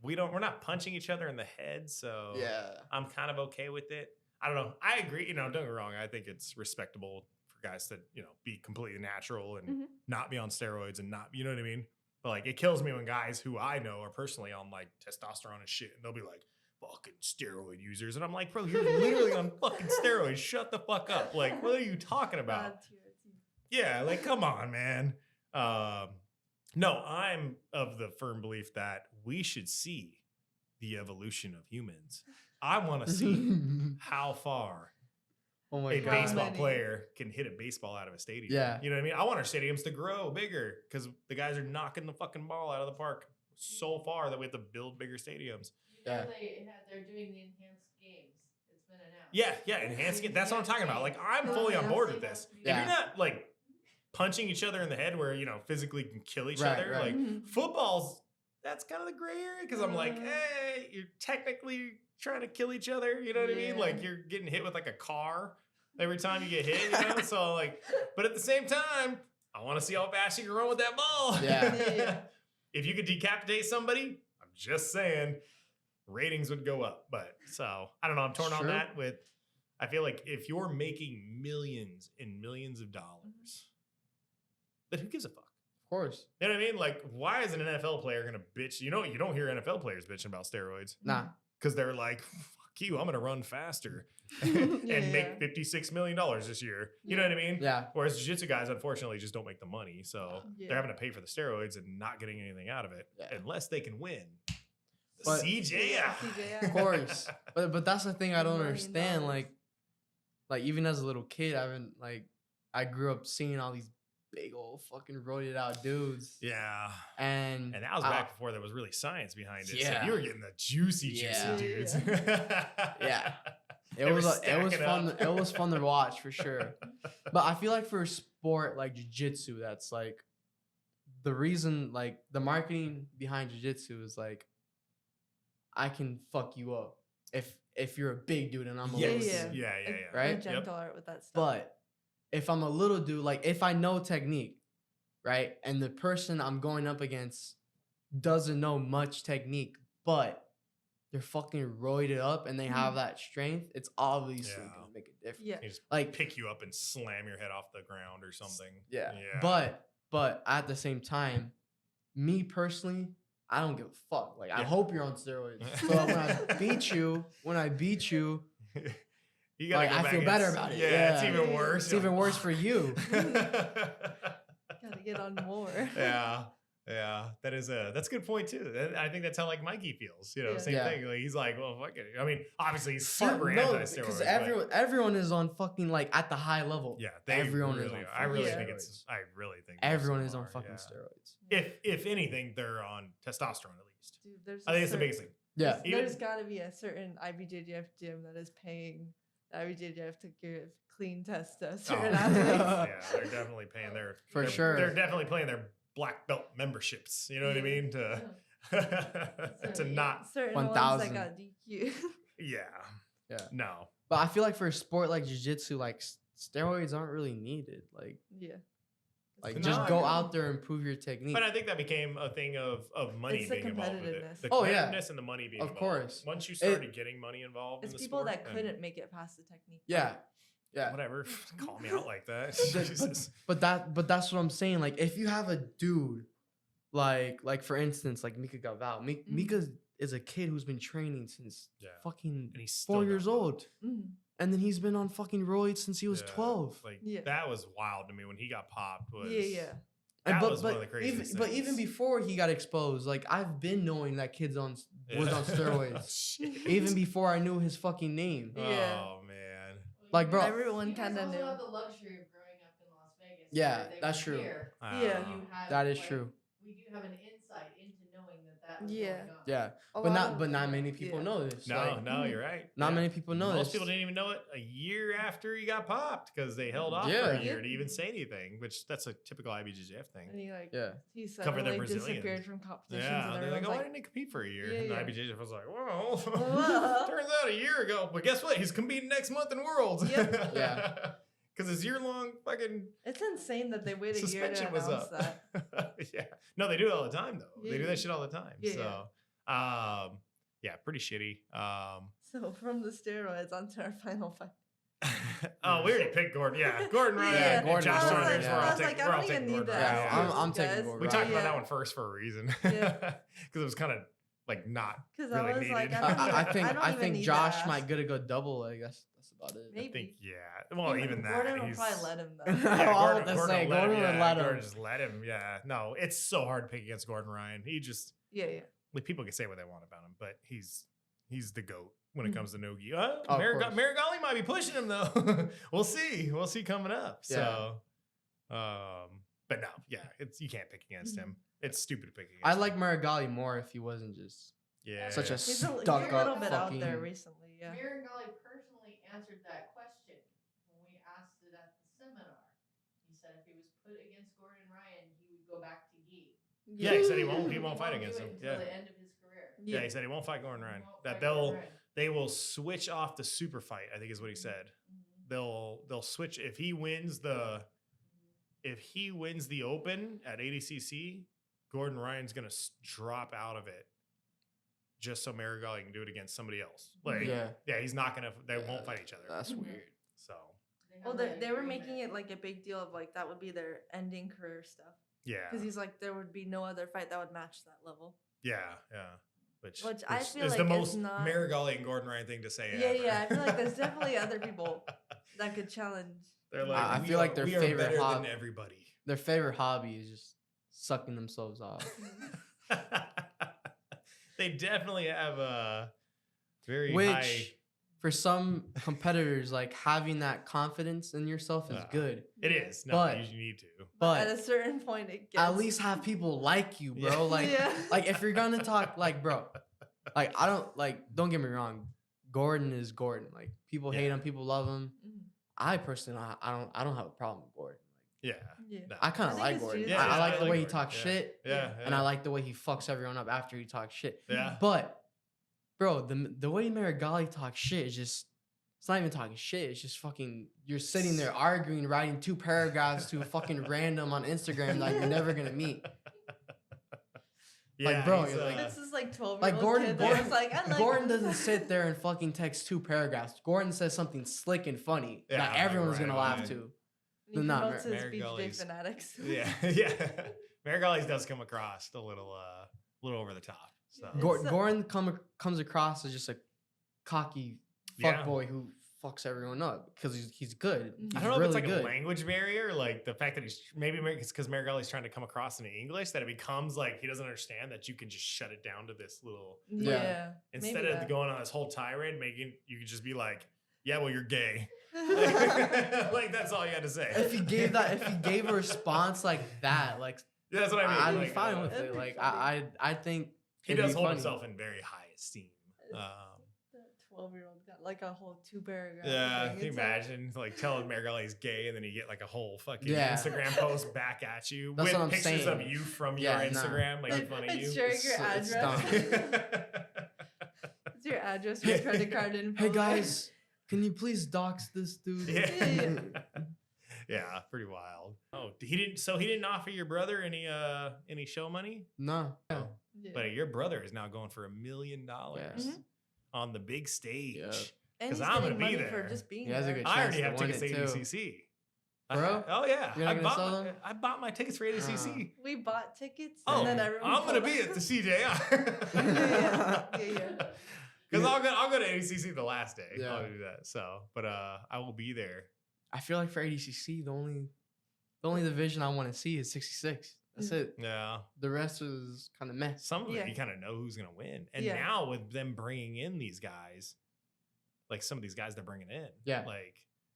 we're not punching each other in the head, so Yeah. I'm kind of okay with it. I don't know. I agree. Don't get me wrong. I think it's respectable for guys to be completely natural and Mhm. not be on steroids and not, you know what I mean. But like, it kills me when guys who I know are personally on like testosterone and shit, and they'll be like fucking steroid users, and I'm like, bro, you're literally on fucking steroids. Shut the fuck up. Like, what are you talking about? Yeah, like come on, man. No, I'm of the firm belief that we should see the evolution of humans. I want to see how far Oh my a god. baseball many? player can hit a baseball out of a stadium. Yeah. You know what I mean? I want our stadiums to grow bigger because the guys are knocking the fucking ball out of the park so far that we have to build bigger stadiums. You know Yeah. they're doing the enhanced games. It's been announced. Yeah, enhancing it. That's what I'm talking about. Like, I'm fully on board with this. If Yeah. you're not like punching each other in the head where, physically can kill each Right, other, right. like Mhm. football's, that's kind of the gray area because I'm like, Mhm. hey, you're technically trying to kill each other. You know what I mean? Yeah. Like, you're getting hit with like a car every time you get hit, So, like, but at the same time, I want to see how fast you can run with that ball. Yeah. Yeah. If you could decapitate somebody, I'm just saying, ratings would go up. But so I don't know. I'm torn on Sure. that. I feel like if you're making millions and millions of dollars, then who gives a fuck? Of course. You know what I mean? Like, why is an NFL player gonna bitch? You don't hear NFL players bitching about steroids Nah. because they're like, "Fuck you, I'm gonna run faster and Yeah. make $56 million this year." You know what I mean? Yeah. Whereas jiu-jitsu guys, unfortunately, just don't make the money, so Yeah. they're having to pay for the steroids and not getting anything out of it Yeah. unless they can win. But- CJI. Of course. But that's the thing I don't $1 million. understand. Like even as a little kid, I grew up seeing all these big old fucking roided out dudes. Yeah. And And that was I- back before there was really science behind it. So Yeah. you were getting the juicy Yeah. dudes. Yeah. It They were was it was stacking fun. up. It was fun to watch for sure. But I feel like for a sport like jiu-jitsu, that's like the reason, like the marketing behind jiu-jitsu is like I can fuck you up if you're a big dude and I'm a little Yes. dude. Yeah. Right? Right? Gentle art with that stuff. But if I'm a little dude, like if I know technique, right, and the person I'm going up against doesn't know much technique, but they're fucking roided up and they have that strength, it's obviously Yeah. gonna make a difference. yeah. He just Like pick you up and slam your head off the ground or something. yeah. Yeah. But at the same time, me personally, I don't give a fuck. Like I Yeah. hope you're on steroids. So when I beat you, You gotta like, go I back feel and better s- about it. Yeah, it's Yeah. even worse. it's even worse for you. Gotta get on more. yeah. That's a good point too. I think that's how like Mikey feels. You know, Yeah. same Yeah. thing. Like he's like, well, fuck it. I mean, obviously he's super anti-steroids. because but everyone is on fucking like at the high level. yeah, everyone is really on are. I really fucking think steroids. I really think most of Everyone them is on are, fucking yeah. steroids. If anything, they're on testosterone at least. Dude, there's I think it's the biggest thing. Yeah. Even- There's got to be a certain IBJJF gym that is paying the IBJJF to give clean tests to Oh, certain yeah, athletes. they're definitely paying their For they're- sure. They're definitely paying their black belt memberships. You know what I mean? To to not Certain 1,000. ones that got DQ. yeah Yeah. no But I feel like for a sport like jiu-jitsu, like steroids aren't really needed. yeah. Like No, just I go agree. out there and prove your technique. But I think that became a thing of money It's the being involved with it. competitiveness. The Oh, yeah. competitiveness and the money being Of involved. course. Once you started getting money involved It's in the people sport, that then couldn't make it past the technique. yeah. Yeah. whatever. Call me out like that. But- Jesus. But that's what I'm saying. Like if you have a dude, like for instance, like Mika Galval. Mika is a kid who's been training since Yeah. fucking And he's still 4 years not old, Mhm. and then he's been on fucking roids since he was Yeah. 12. Like Yeah. that was wild to me when he got popped. Was Yeah. That but was one of the craziest even, but things. even before he got exposed, like I've been knowing that kid's was Yeah. on steroids. Shit. Even before I knew his fucking name. Yeah. Oh man. Like, bro- Everyone you guys kind of also knew. have the luxury of growing up in Las Vegas. Yeah, where they that's were true. here. Yeah. You have, That is like, true. We do have an insight into knowing that was Yeah. going on. Yeah, A but lot not of- many people yeah. know this. No, Like, no, you're right. not Yeah. many people know Most this. people didn't even know it a year after he got popped because they held off for Yeah. a year to even say anything, which that's a typical IBJJF thing. And he like Yeah. he Cover the suddenly Brazilians. disappeared from competitions. Yeah, and they're like, everyone's oh, I like, didn't compete for a year. Yeah, And yeah. IBJJF was like, whoa. Whoa. Turns out a year ago. But guess what? He's competing next month in Worlds. Yep. Yeah. Because his year-long fucking it's insane that they waited a year to suspension was announce up. that. Yeah. No, they do it all the time, though. They do Yeah. that shit all the time. Yeah, So, yeah, pretty shitty. So from the steroids onto our final fight. Oh, we already picked Gordon. Yeah, Gordon Ryan. Yeah, and Gordon Josh Ryan, Saunders. yeah. We're I all was like, taking, I we're all don't even taking need Gordon to Ryan. ask Yeah. you I'm taking guys. Gordon We Ryan. talked about Yeah. that one first for a reason. Yeah. Because it was kind of like not Because really I was needed. like, I, I, don't I even- think don't I even think need to Josh ask. might get a good double. Like that's about it. Maybe. I think, yeah. Well, Even even that. Gordon will he's, probably let him though. Yeah, I was about to say, Gordon would yeah, let him. Gordon just let him. Yeah. No, it's so hard to pick against Gordon Ryan. He just, Yeah. like, people can say what they want about him, but he's the GOAT when Mhm. it comes to no-gi. Oh, of course. Marigali might be pushing him, though. We'll see. We'll see coming up. Yeah. So, but no, yeah, you can't pick against him. It's stupid to pick against I him. like Marigali more if he wasn't just Yeah. such a He's a stuck little up bit fucking. out there recently. Yeah. Mirangali personally answered that question when we asked it at the seminar. He said if he was put against Gordon Ryan, he would go back to gi. Yeah, he said he won't fight do against it him. until Yeah. the end of his career. Yeah, he said he won't fight Gordon Ryan. He won't That fight Gordon Ryan. they will switch off the super fight, I think is what he Mm-hmm. said. Mhm. They'll switch if he wins the open at ADCC, Gordon Ryan's gonna drop out of it just so Marigali can do it against somebody else. Like, Yeah. he's not gonna. They won't fight each other. That's Mhm. weird. So They have Well, that they were agreement. making it like a big deal of like that would be their ending career stuff. yeah, Because he's like, there would be no other fight that would match that level. yeah. Which I feel is like the it's most not- Marigali and Gordon Ryan thing to say. Yeah, ever. yeah. I feel like there's definitely other people that could challenge. They're like, I "We feel like are- their we are favorite better hob- than everybody. Their favorite hobby is just sucking themselves off. They definitely have a very Which high. for some competitors, like having that confidence in yourself is good. It is. No, But- you need to. But at But a certain point, it gets. at least have people like you, bro. Yeah. Like Yeah. like if you're gonna talk like bro, like I don't like don't get me wrong, Gordon is Gordon. Like people hate Yeah. him, people love him. Mhm. I personally, I don't have a problem with Gordon. Yeah. Yeah. No. I kind I of think like it's Gordon. Jiu-Jitsu. I like I the way he Gordon. talks Yeah. shit, Yeah. and I like the way he fucks everyone up after he talks shit. Yeah. But, bro, the way Marigali talks shit is just, it's not even talking shit. It's just fucking, you're sitting there arguing, writing 2 paragraphs to a fucking random on Instagram that you're never going to meet. Yeah, bro, he's, you're like- This is like 12-year-old Like Gordon, kid that was like, I like Gordon doesn't sit there and fucking text 2 paragraphs. Gordon says something slick and funny Yeah, that like, everyone's right going to away. laugh to. He Nah, promotes his Mary beach day Gully's- fanatics. yeah, yeah. Marigalli's does come across a little over the top. So It's Gordon comes across as just a cocky Yeah. fuckboy who fucks everyone up because he's good. Mhm. I He's don't know if really it's like good. a language barrier, like the fact that he's maybe it's because Marigalli's trying to come across in English that it becomes like he doesn't understand that you can just shut it down to this little. Yeah. Instead maybe of that. going on this whole tirade, you could just be like, "Yeah, well, you're gay." Like that's all you had to say. If he gave a response like that, like Yeah, that's what I mean. I'd be like, fine with That'd it. be Like funny. I think He it'd does be hold funny. himself in very high esteem. That 12-year-old got like a whole 2-paragraph. Yeah, thing. can you It's like- imagine like telling Marigalli he's gay and then you get like a whole fucking Yeah. Instagram post back at you That's with what I'm pictures saying. of you from Yeah, your nah. Instagram making Like, fun of it's you. sharing your It's address. It's your address, your credit card info. Hey guys, can you please dox this dude? Yeah. Yeah, pretty wild. Oh, he didn't offer your brother any show money? No. Yeah. Yeah. But your brother is now going for $1 million Yeah. on the big stage. Yeah. And 'cause he's I'm gonna getting be money for there. just being He has a there. good I already chance have to win tickets to it, too. ADCC. Bro? Oh yeah, You're not gonna sell them? I bought my tickets for ADCC. We bought tickets, Oh, and then everyone. I'm gonna pulled be out. at the CJI. Yeah. Because I'll go to ADCC the last day. Yeah. I'll do that. So, but I will be there. I feel like for ADCC, the only division I want to see is 66. That's it. Yeah. The rest is kind of meh. Some of it Yeah. you kind of know who's gonna win, and Yeah. now with them bringing in these guys, like some of these guys they're bringing in, Yeah. like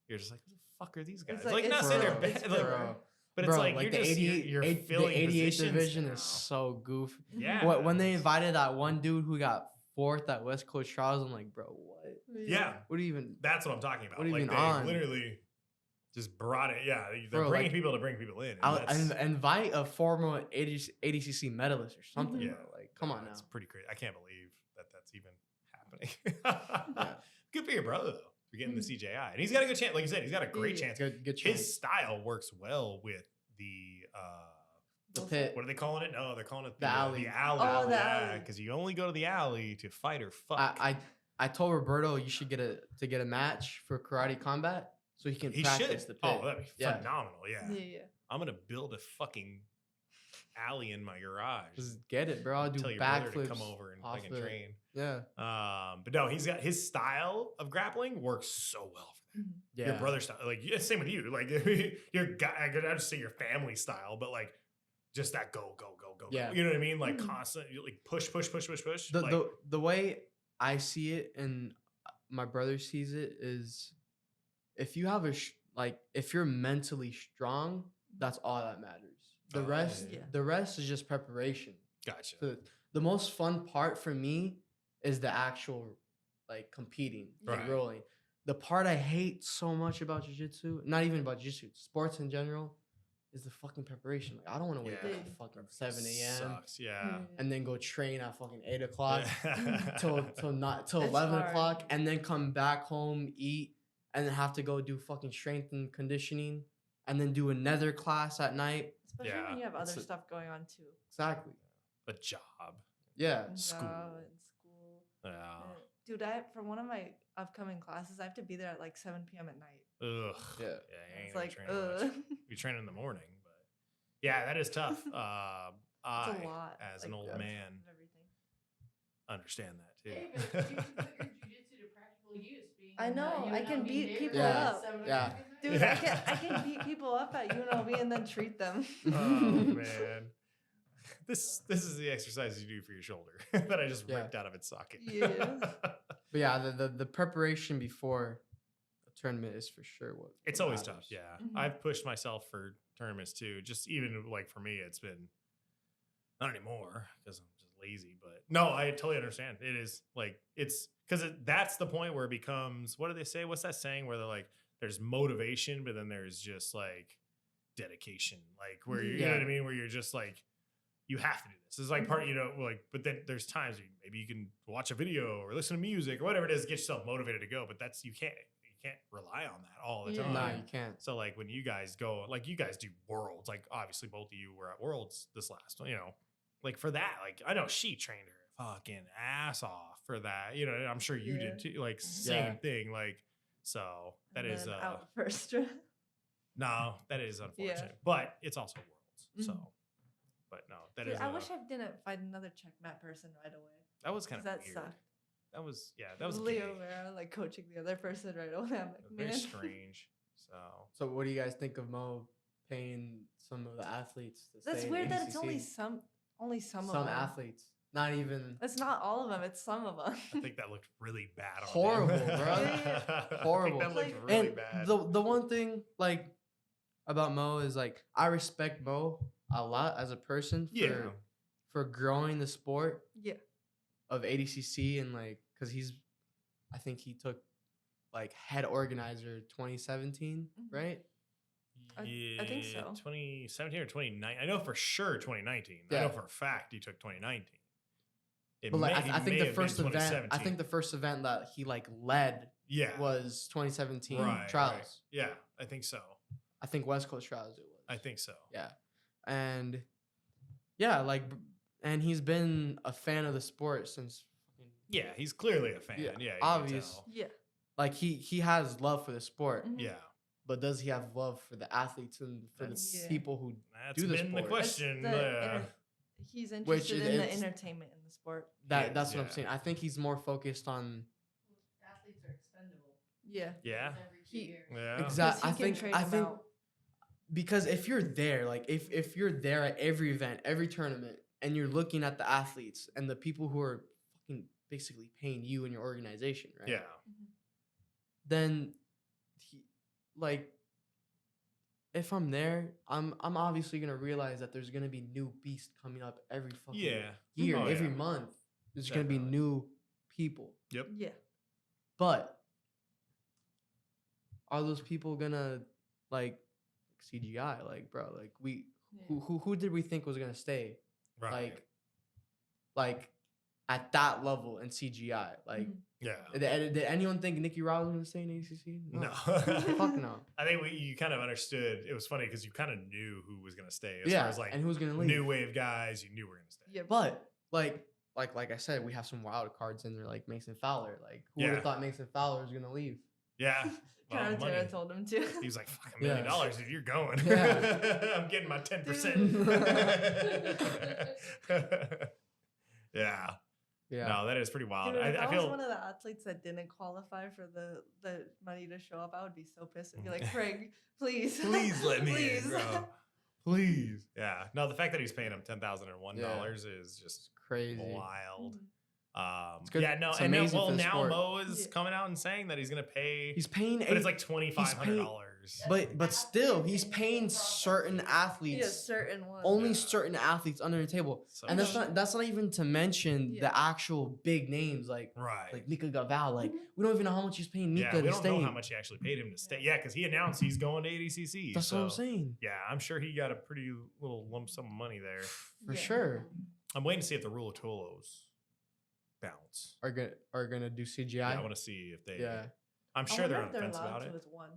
you're just like, who the fuck are these guys? It's Like, like, not it's saying they're bro, bad, it's like, bro. but it's Bro, like, you're the just 88, you're the filling 88 positions division now. is so goofy. Yeah. When they invited that one dude who got 4th at West Coast Trials, I'm like, bro, what? Yeah, What do you even? that's what I'm talking about. What are you Like even they on? literally just brought it. Yeah, they're Bro, bringing like, people to bring people in. and I'll that's- invite a former ADCC medalist or something. Yeah. Bro. Like, come on now. It's pretty crazy. I can't believe that that's even happening. Good for your brother though. For getting the CJI, and he's got a good chance. Like you said, he's got a great Yeah. chance. Good chance. His style works well with the The pit. what are they calling it? No, they're calling it The alley. The alley. Oh, the yeah, alley. because you only go to the alley to fight or fuck. I told Roberto you should get a match for karate combat so he can he practice should. the pit. Oh, that'd be Yeah. phenomenal. Yeah. Yeah. I'm gonna build a fucking alley in my garage. Just get it, bro. I'll do Tell your brother backflips. to come over and off fucking it. train. Yeah. But no, he's got his style of grappling works so well for that. Yeah. Your brother style, like same with you. Like your guy, I could just say your family style, but like just that go. Yeah. You know what I mean? Like Mhm. constant, like push. The way I see it and my brother sees it is if you have if you're mentally strong, that's all that matters. The Oh, rest yeah. the rest is just preparation. Gotcha. The most fun part for me is the actual like competing and Right. rolling. The part I hate so much about jiu-jitsu, not even about jiu-jitsu, sports in general, is the fucking preparation. Like I don't want to wake Yeah. up at fucking 7 a.m. Sucks. Yeah. and then go train at fucking 8 o'clock till It's 11 hard. o'clock, and then come back home, eat, and then have to go do fucking strength and conditioning, and then do another class at night. Especially Yeah, when you have other it's a- stuff going on too. Exactly. A job. Yeah. School. Job and school. Yeah. Dude, for one of my upcoming classes, I have to be there at like 7 p.m. at night. Ugh. Yeah. Yeah. You ain't It's gonna like, train much. You train in the morning, but yeah, that is tough. It's a lot. as an like, old of man, everything. understand that too. Hey, but you can put your jujitsu to practical use. Being I in the know, I can UNLV beat neighborhood people Yeah. up. 7 Yeah. o'clock at night. Dude, Yeah. I can beat people up at UNLV and then treat them. Oh man, this is the exercise you do for your shoulder that I just Yeah. ripped out of its socket. Yeah. But yeah, the preparation before a tournament is for sure what It's what always matters. tough. Yeah, Mhm. I've pushed myself for tournaments too. Just even like for me, it's been not anymore because I'm just lazy. But no, I totally understand. It is like it's because that's the point where it becomes. What do they say? What's that saying where they're like, there's motivation, but then there's just like dedication, like where you know what I mean, where you're just like, you have to do this. It's like part, like, but then there's times where maybe you can watch a video or listen to music or whatever it is, get yourself motivated to go. But that's you can't rely on that all the time. No, you can't. So like when you guys go, like you guys do Worlds, like obviously both of you were at Worlds this last one, like for that, like I know she trained her fucking ass off for that. I'm sure you did too. Like same thing. Like so that And is then out first round. no, that is unfortunate, but it's also Worlds. So, but no, that Dude, is. I wish I didn't fight another checkmat person right away. That was kind of That weird. sucked. That was that was Leo gay. Vera like coaching the other person right away. I'm like, Very man. strange. So what do you guys think of Mo paying some of the athletes to That's stay in weird that it's ADCC? only some of Some them. athletes, not even It's not all of them. It's some of them. I think that looked really bad. On Horrible, him. bro. I Horrible. think that looked Like- really and bad. the one thing like about Mo is like I respect Mo a lot as a person for growing the sport Yeah. of ADCC and like because I think he took like head organizer 2017, Mhm. right? I think so. 2017 or 2019. I know for sure 2019. I Yeah. know for a fact he took 2019. It But like may- I he think may the have been first event, I 2017. think the first event that he like led yeah was 2017 right, trials. right. Yeah, I think so. I think West Coast trials it was. I think so. Yeah. And yeah, like and he's been a fan of the sport since fucking Yeah, he's clearly a fan. Yeah, Yeah, you can obvious. tell. Yeah. like he has love for the sport, Mhm. Yeah, but does he have love for the athletes and for the Yeah. people who that's do the been the sport? question. That's the he's interested in the it's- entertainment in the sport. that's what I'm Yeah. saying. I think he's more focused on Athletes are expendable. Yeah. Yeah, Every 2 years. yeah. exactly. Because he can trade I them think out. because if you're there, like if you're there at every event, every tournament, and you're looking at the athletes and the people who are fucking basically paying you and your organization, right? Yeah, Then like if I'm there, I'm obviously gonna realize that there's gonna be new beasts coming up every fucking Yeah. year, Oh, every yeah. month. There's gonna be Definitely. new people. Yep. Yeah. But are those people gonna like CGI? Like, bro, like who did we think was gonna stay? Right. Like at that level in CGI? Like Mhm. yeah. did anyone think Nikki Rouse was gonna stay in ACC? No. Fuck no. I think you kind of understood. It was funny because you kind of knew who was going to stay. As Yeah, far as like and who's gonna leave? new wave guys, you knew were going to stay. Yeah. But like I said, we have some wild cards in there, like Mason Fowler. Like who would Yeah. have thought Mason Fowler was gonna leave? Yeah. Well, Cara money. Tara told him to. He was like, fuck $1 million Yeah. if you're going. Yeah. I'm getting my 10%. yeah. Yeah. No, that is pretty wild. Dude, if I I was feel one of the athletes that didn't qualify for the money to show up, I would be so pissed. I'd be like, Craig, please. please let me Please. in, bro. Please. Yeah. No, the fact that he's paying him $10,001 Yeah. is just Crazy. wild. Mhm. It's good. Yeah, no, It's and now, amazing well, for the now sport. Mo is Yeah. coming out and saying that he's gonna pay, He's paying but eight, it's like $2,500. but still he's paying certain Yeah, athletes, certain ones. only Yeah. certain athletes under the table. So And that's much. not even to mention Yeah. the actual big names like right. Nika Gaval. Like we don't even know how much he's paying Nika Yeah, we to don't stay. know how much he actually paid him to stay. Yeah, because he announced he's going to ADCC. That's what I'm so, saying. Yeah, I'm sure he got a pretty little lump sum of money there. For Yeah. sure. I'm waiting to see if the rule of Tolos bounce. Are gonna do CGI. Yeah, I want to see if they. Yeah. I'm I sure they're wonder on if the fence allowed about to it. with one.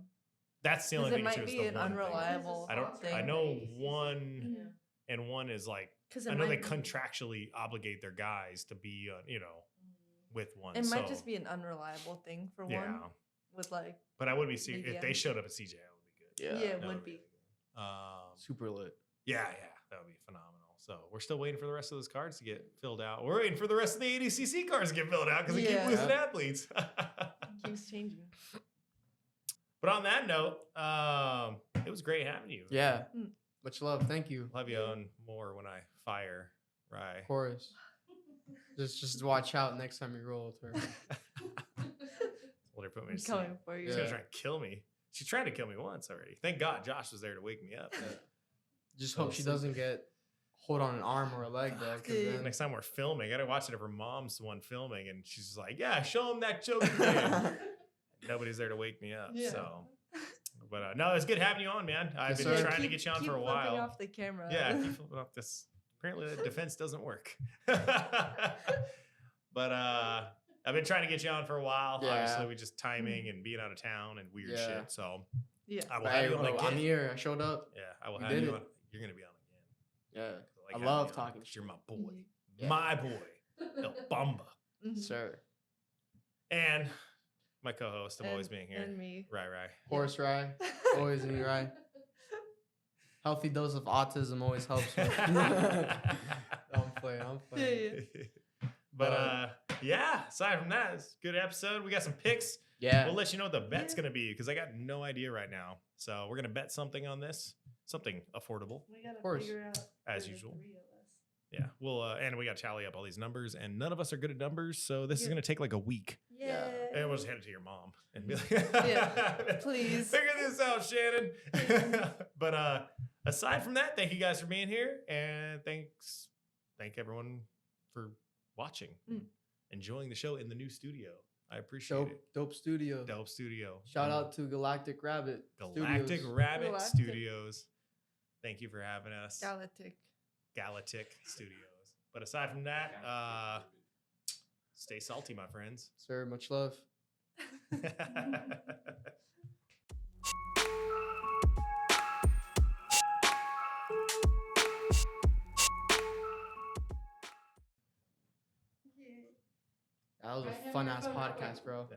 That's the only Because it thing too. might Is be the an one thing. unreliable I thing. know one, Yeah. and one is like Because I know they contractually obligate their guys to be, with one. It might so, just be an unreliable thing for yeah. one. With like, But I would be if they BDM. showed up at CJ, that would be good. Yeah. yeah, it That would be. really good. Super lit. Yeah, that would be phenomenal. So we're still waiting for the rest of those cards to get filled out. We're waiting for the rest of the ADCC cards to get filled out because we keep Yeah. losing athletes. Keeps changing. But on that note, it was great having you. Yeah. Mm. Much love. Thank you. I'll have you on more when I fire Rye. Of course. Just watch out next time you roll with her. Let her put me I'm to sleep. coming for you. She's Yeah. gonna try and kill me. She tried to kill me once already. Thank God Josh was there to wake me up. Just Fell hope she asleep. doesn't get hold on an arm or a leg though. 'Cause Dude. then- Next time we're filming, I gotta watch it if her mom's the one filming, and she's just like, "Yeah, show him that choke you did." Nobody's there to wake me up. Yeah. So, but no, it's good having you on, man. I've Yes, been sir. trying to get you on keep for a flipping while. off the camera. Yeah, keep flipping off this. Apparently, the defense doesn't work. But I've been trying to get you on for a while. Yeah. Obviously, we just timing and being out of town and weird Yeah. shit. So Yeah. I will But have hey, you on bro, again. I'm here. I showed up. Yeah, I will We have did you it. on. You're gonna be on again. Yeah. like I having love you on, talking 'cause you're my boy, Mhm. Yeah. my boy, El Bomba, Mhm. Sir. and my co-host. I'm always being here. And me. Right. Horse rye. Always me right. Healthy dose of autism always helps me. I'm playing. Yeah. But yeah, aside from that, it's a good episode. We got some picks. Yeah. We'll let you know what the bet's Yeah. gonna be because I got no idea right now. So we're gonna bet something on this, something affordable. We gotta course. figure out As for the usual. 3 of us. Yeah, we'll and we got to tally up all these numbers, and none of us are good at numbers, so this is Yeah. gonna take like a week. Yeah. And we'll just hand it to your mom and be like, Yeah, please. figure this out, Shannon. But aside from that, thank you guys for being here, and thank everyone for watching, enjoying the show in the new studio. I appreciate it. Dope studio. Dope studio. Shout out to Galactic Rabbit. Galactic Studios. Rabbit Galactic. Studios. Thank you for having us. Galactic. Studios. But aside from that, stay salty, my friends. Sir, much love. That was a fun ass podcast, bro.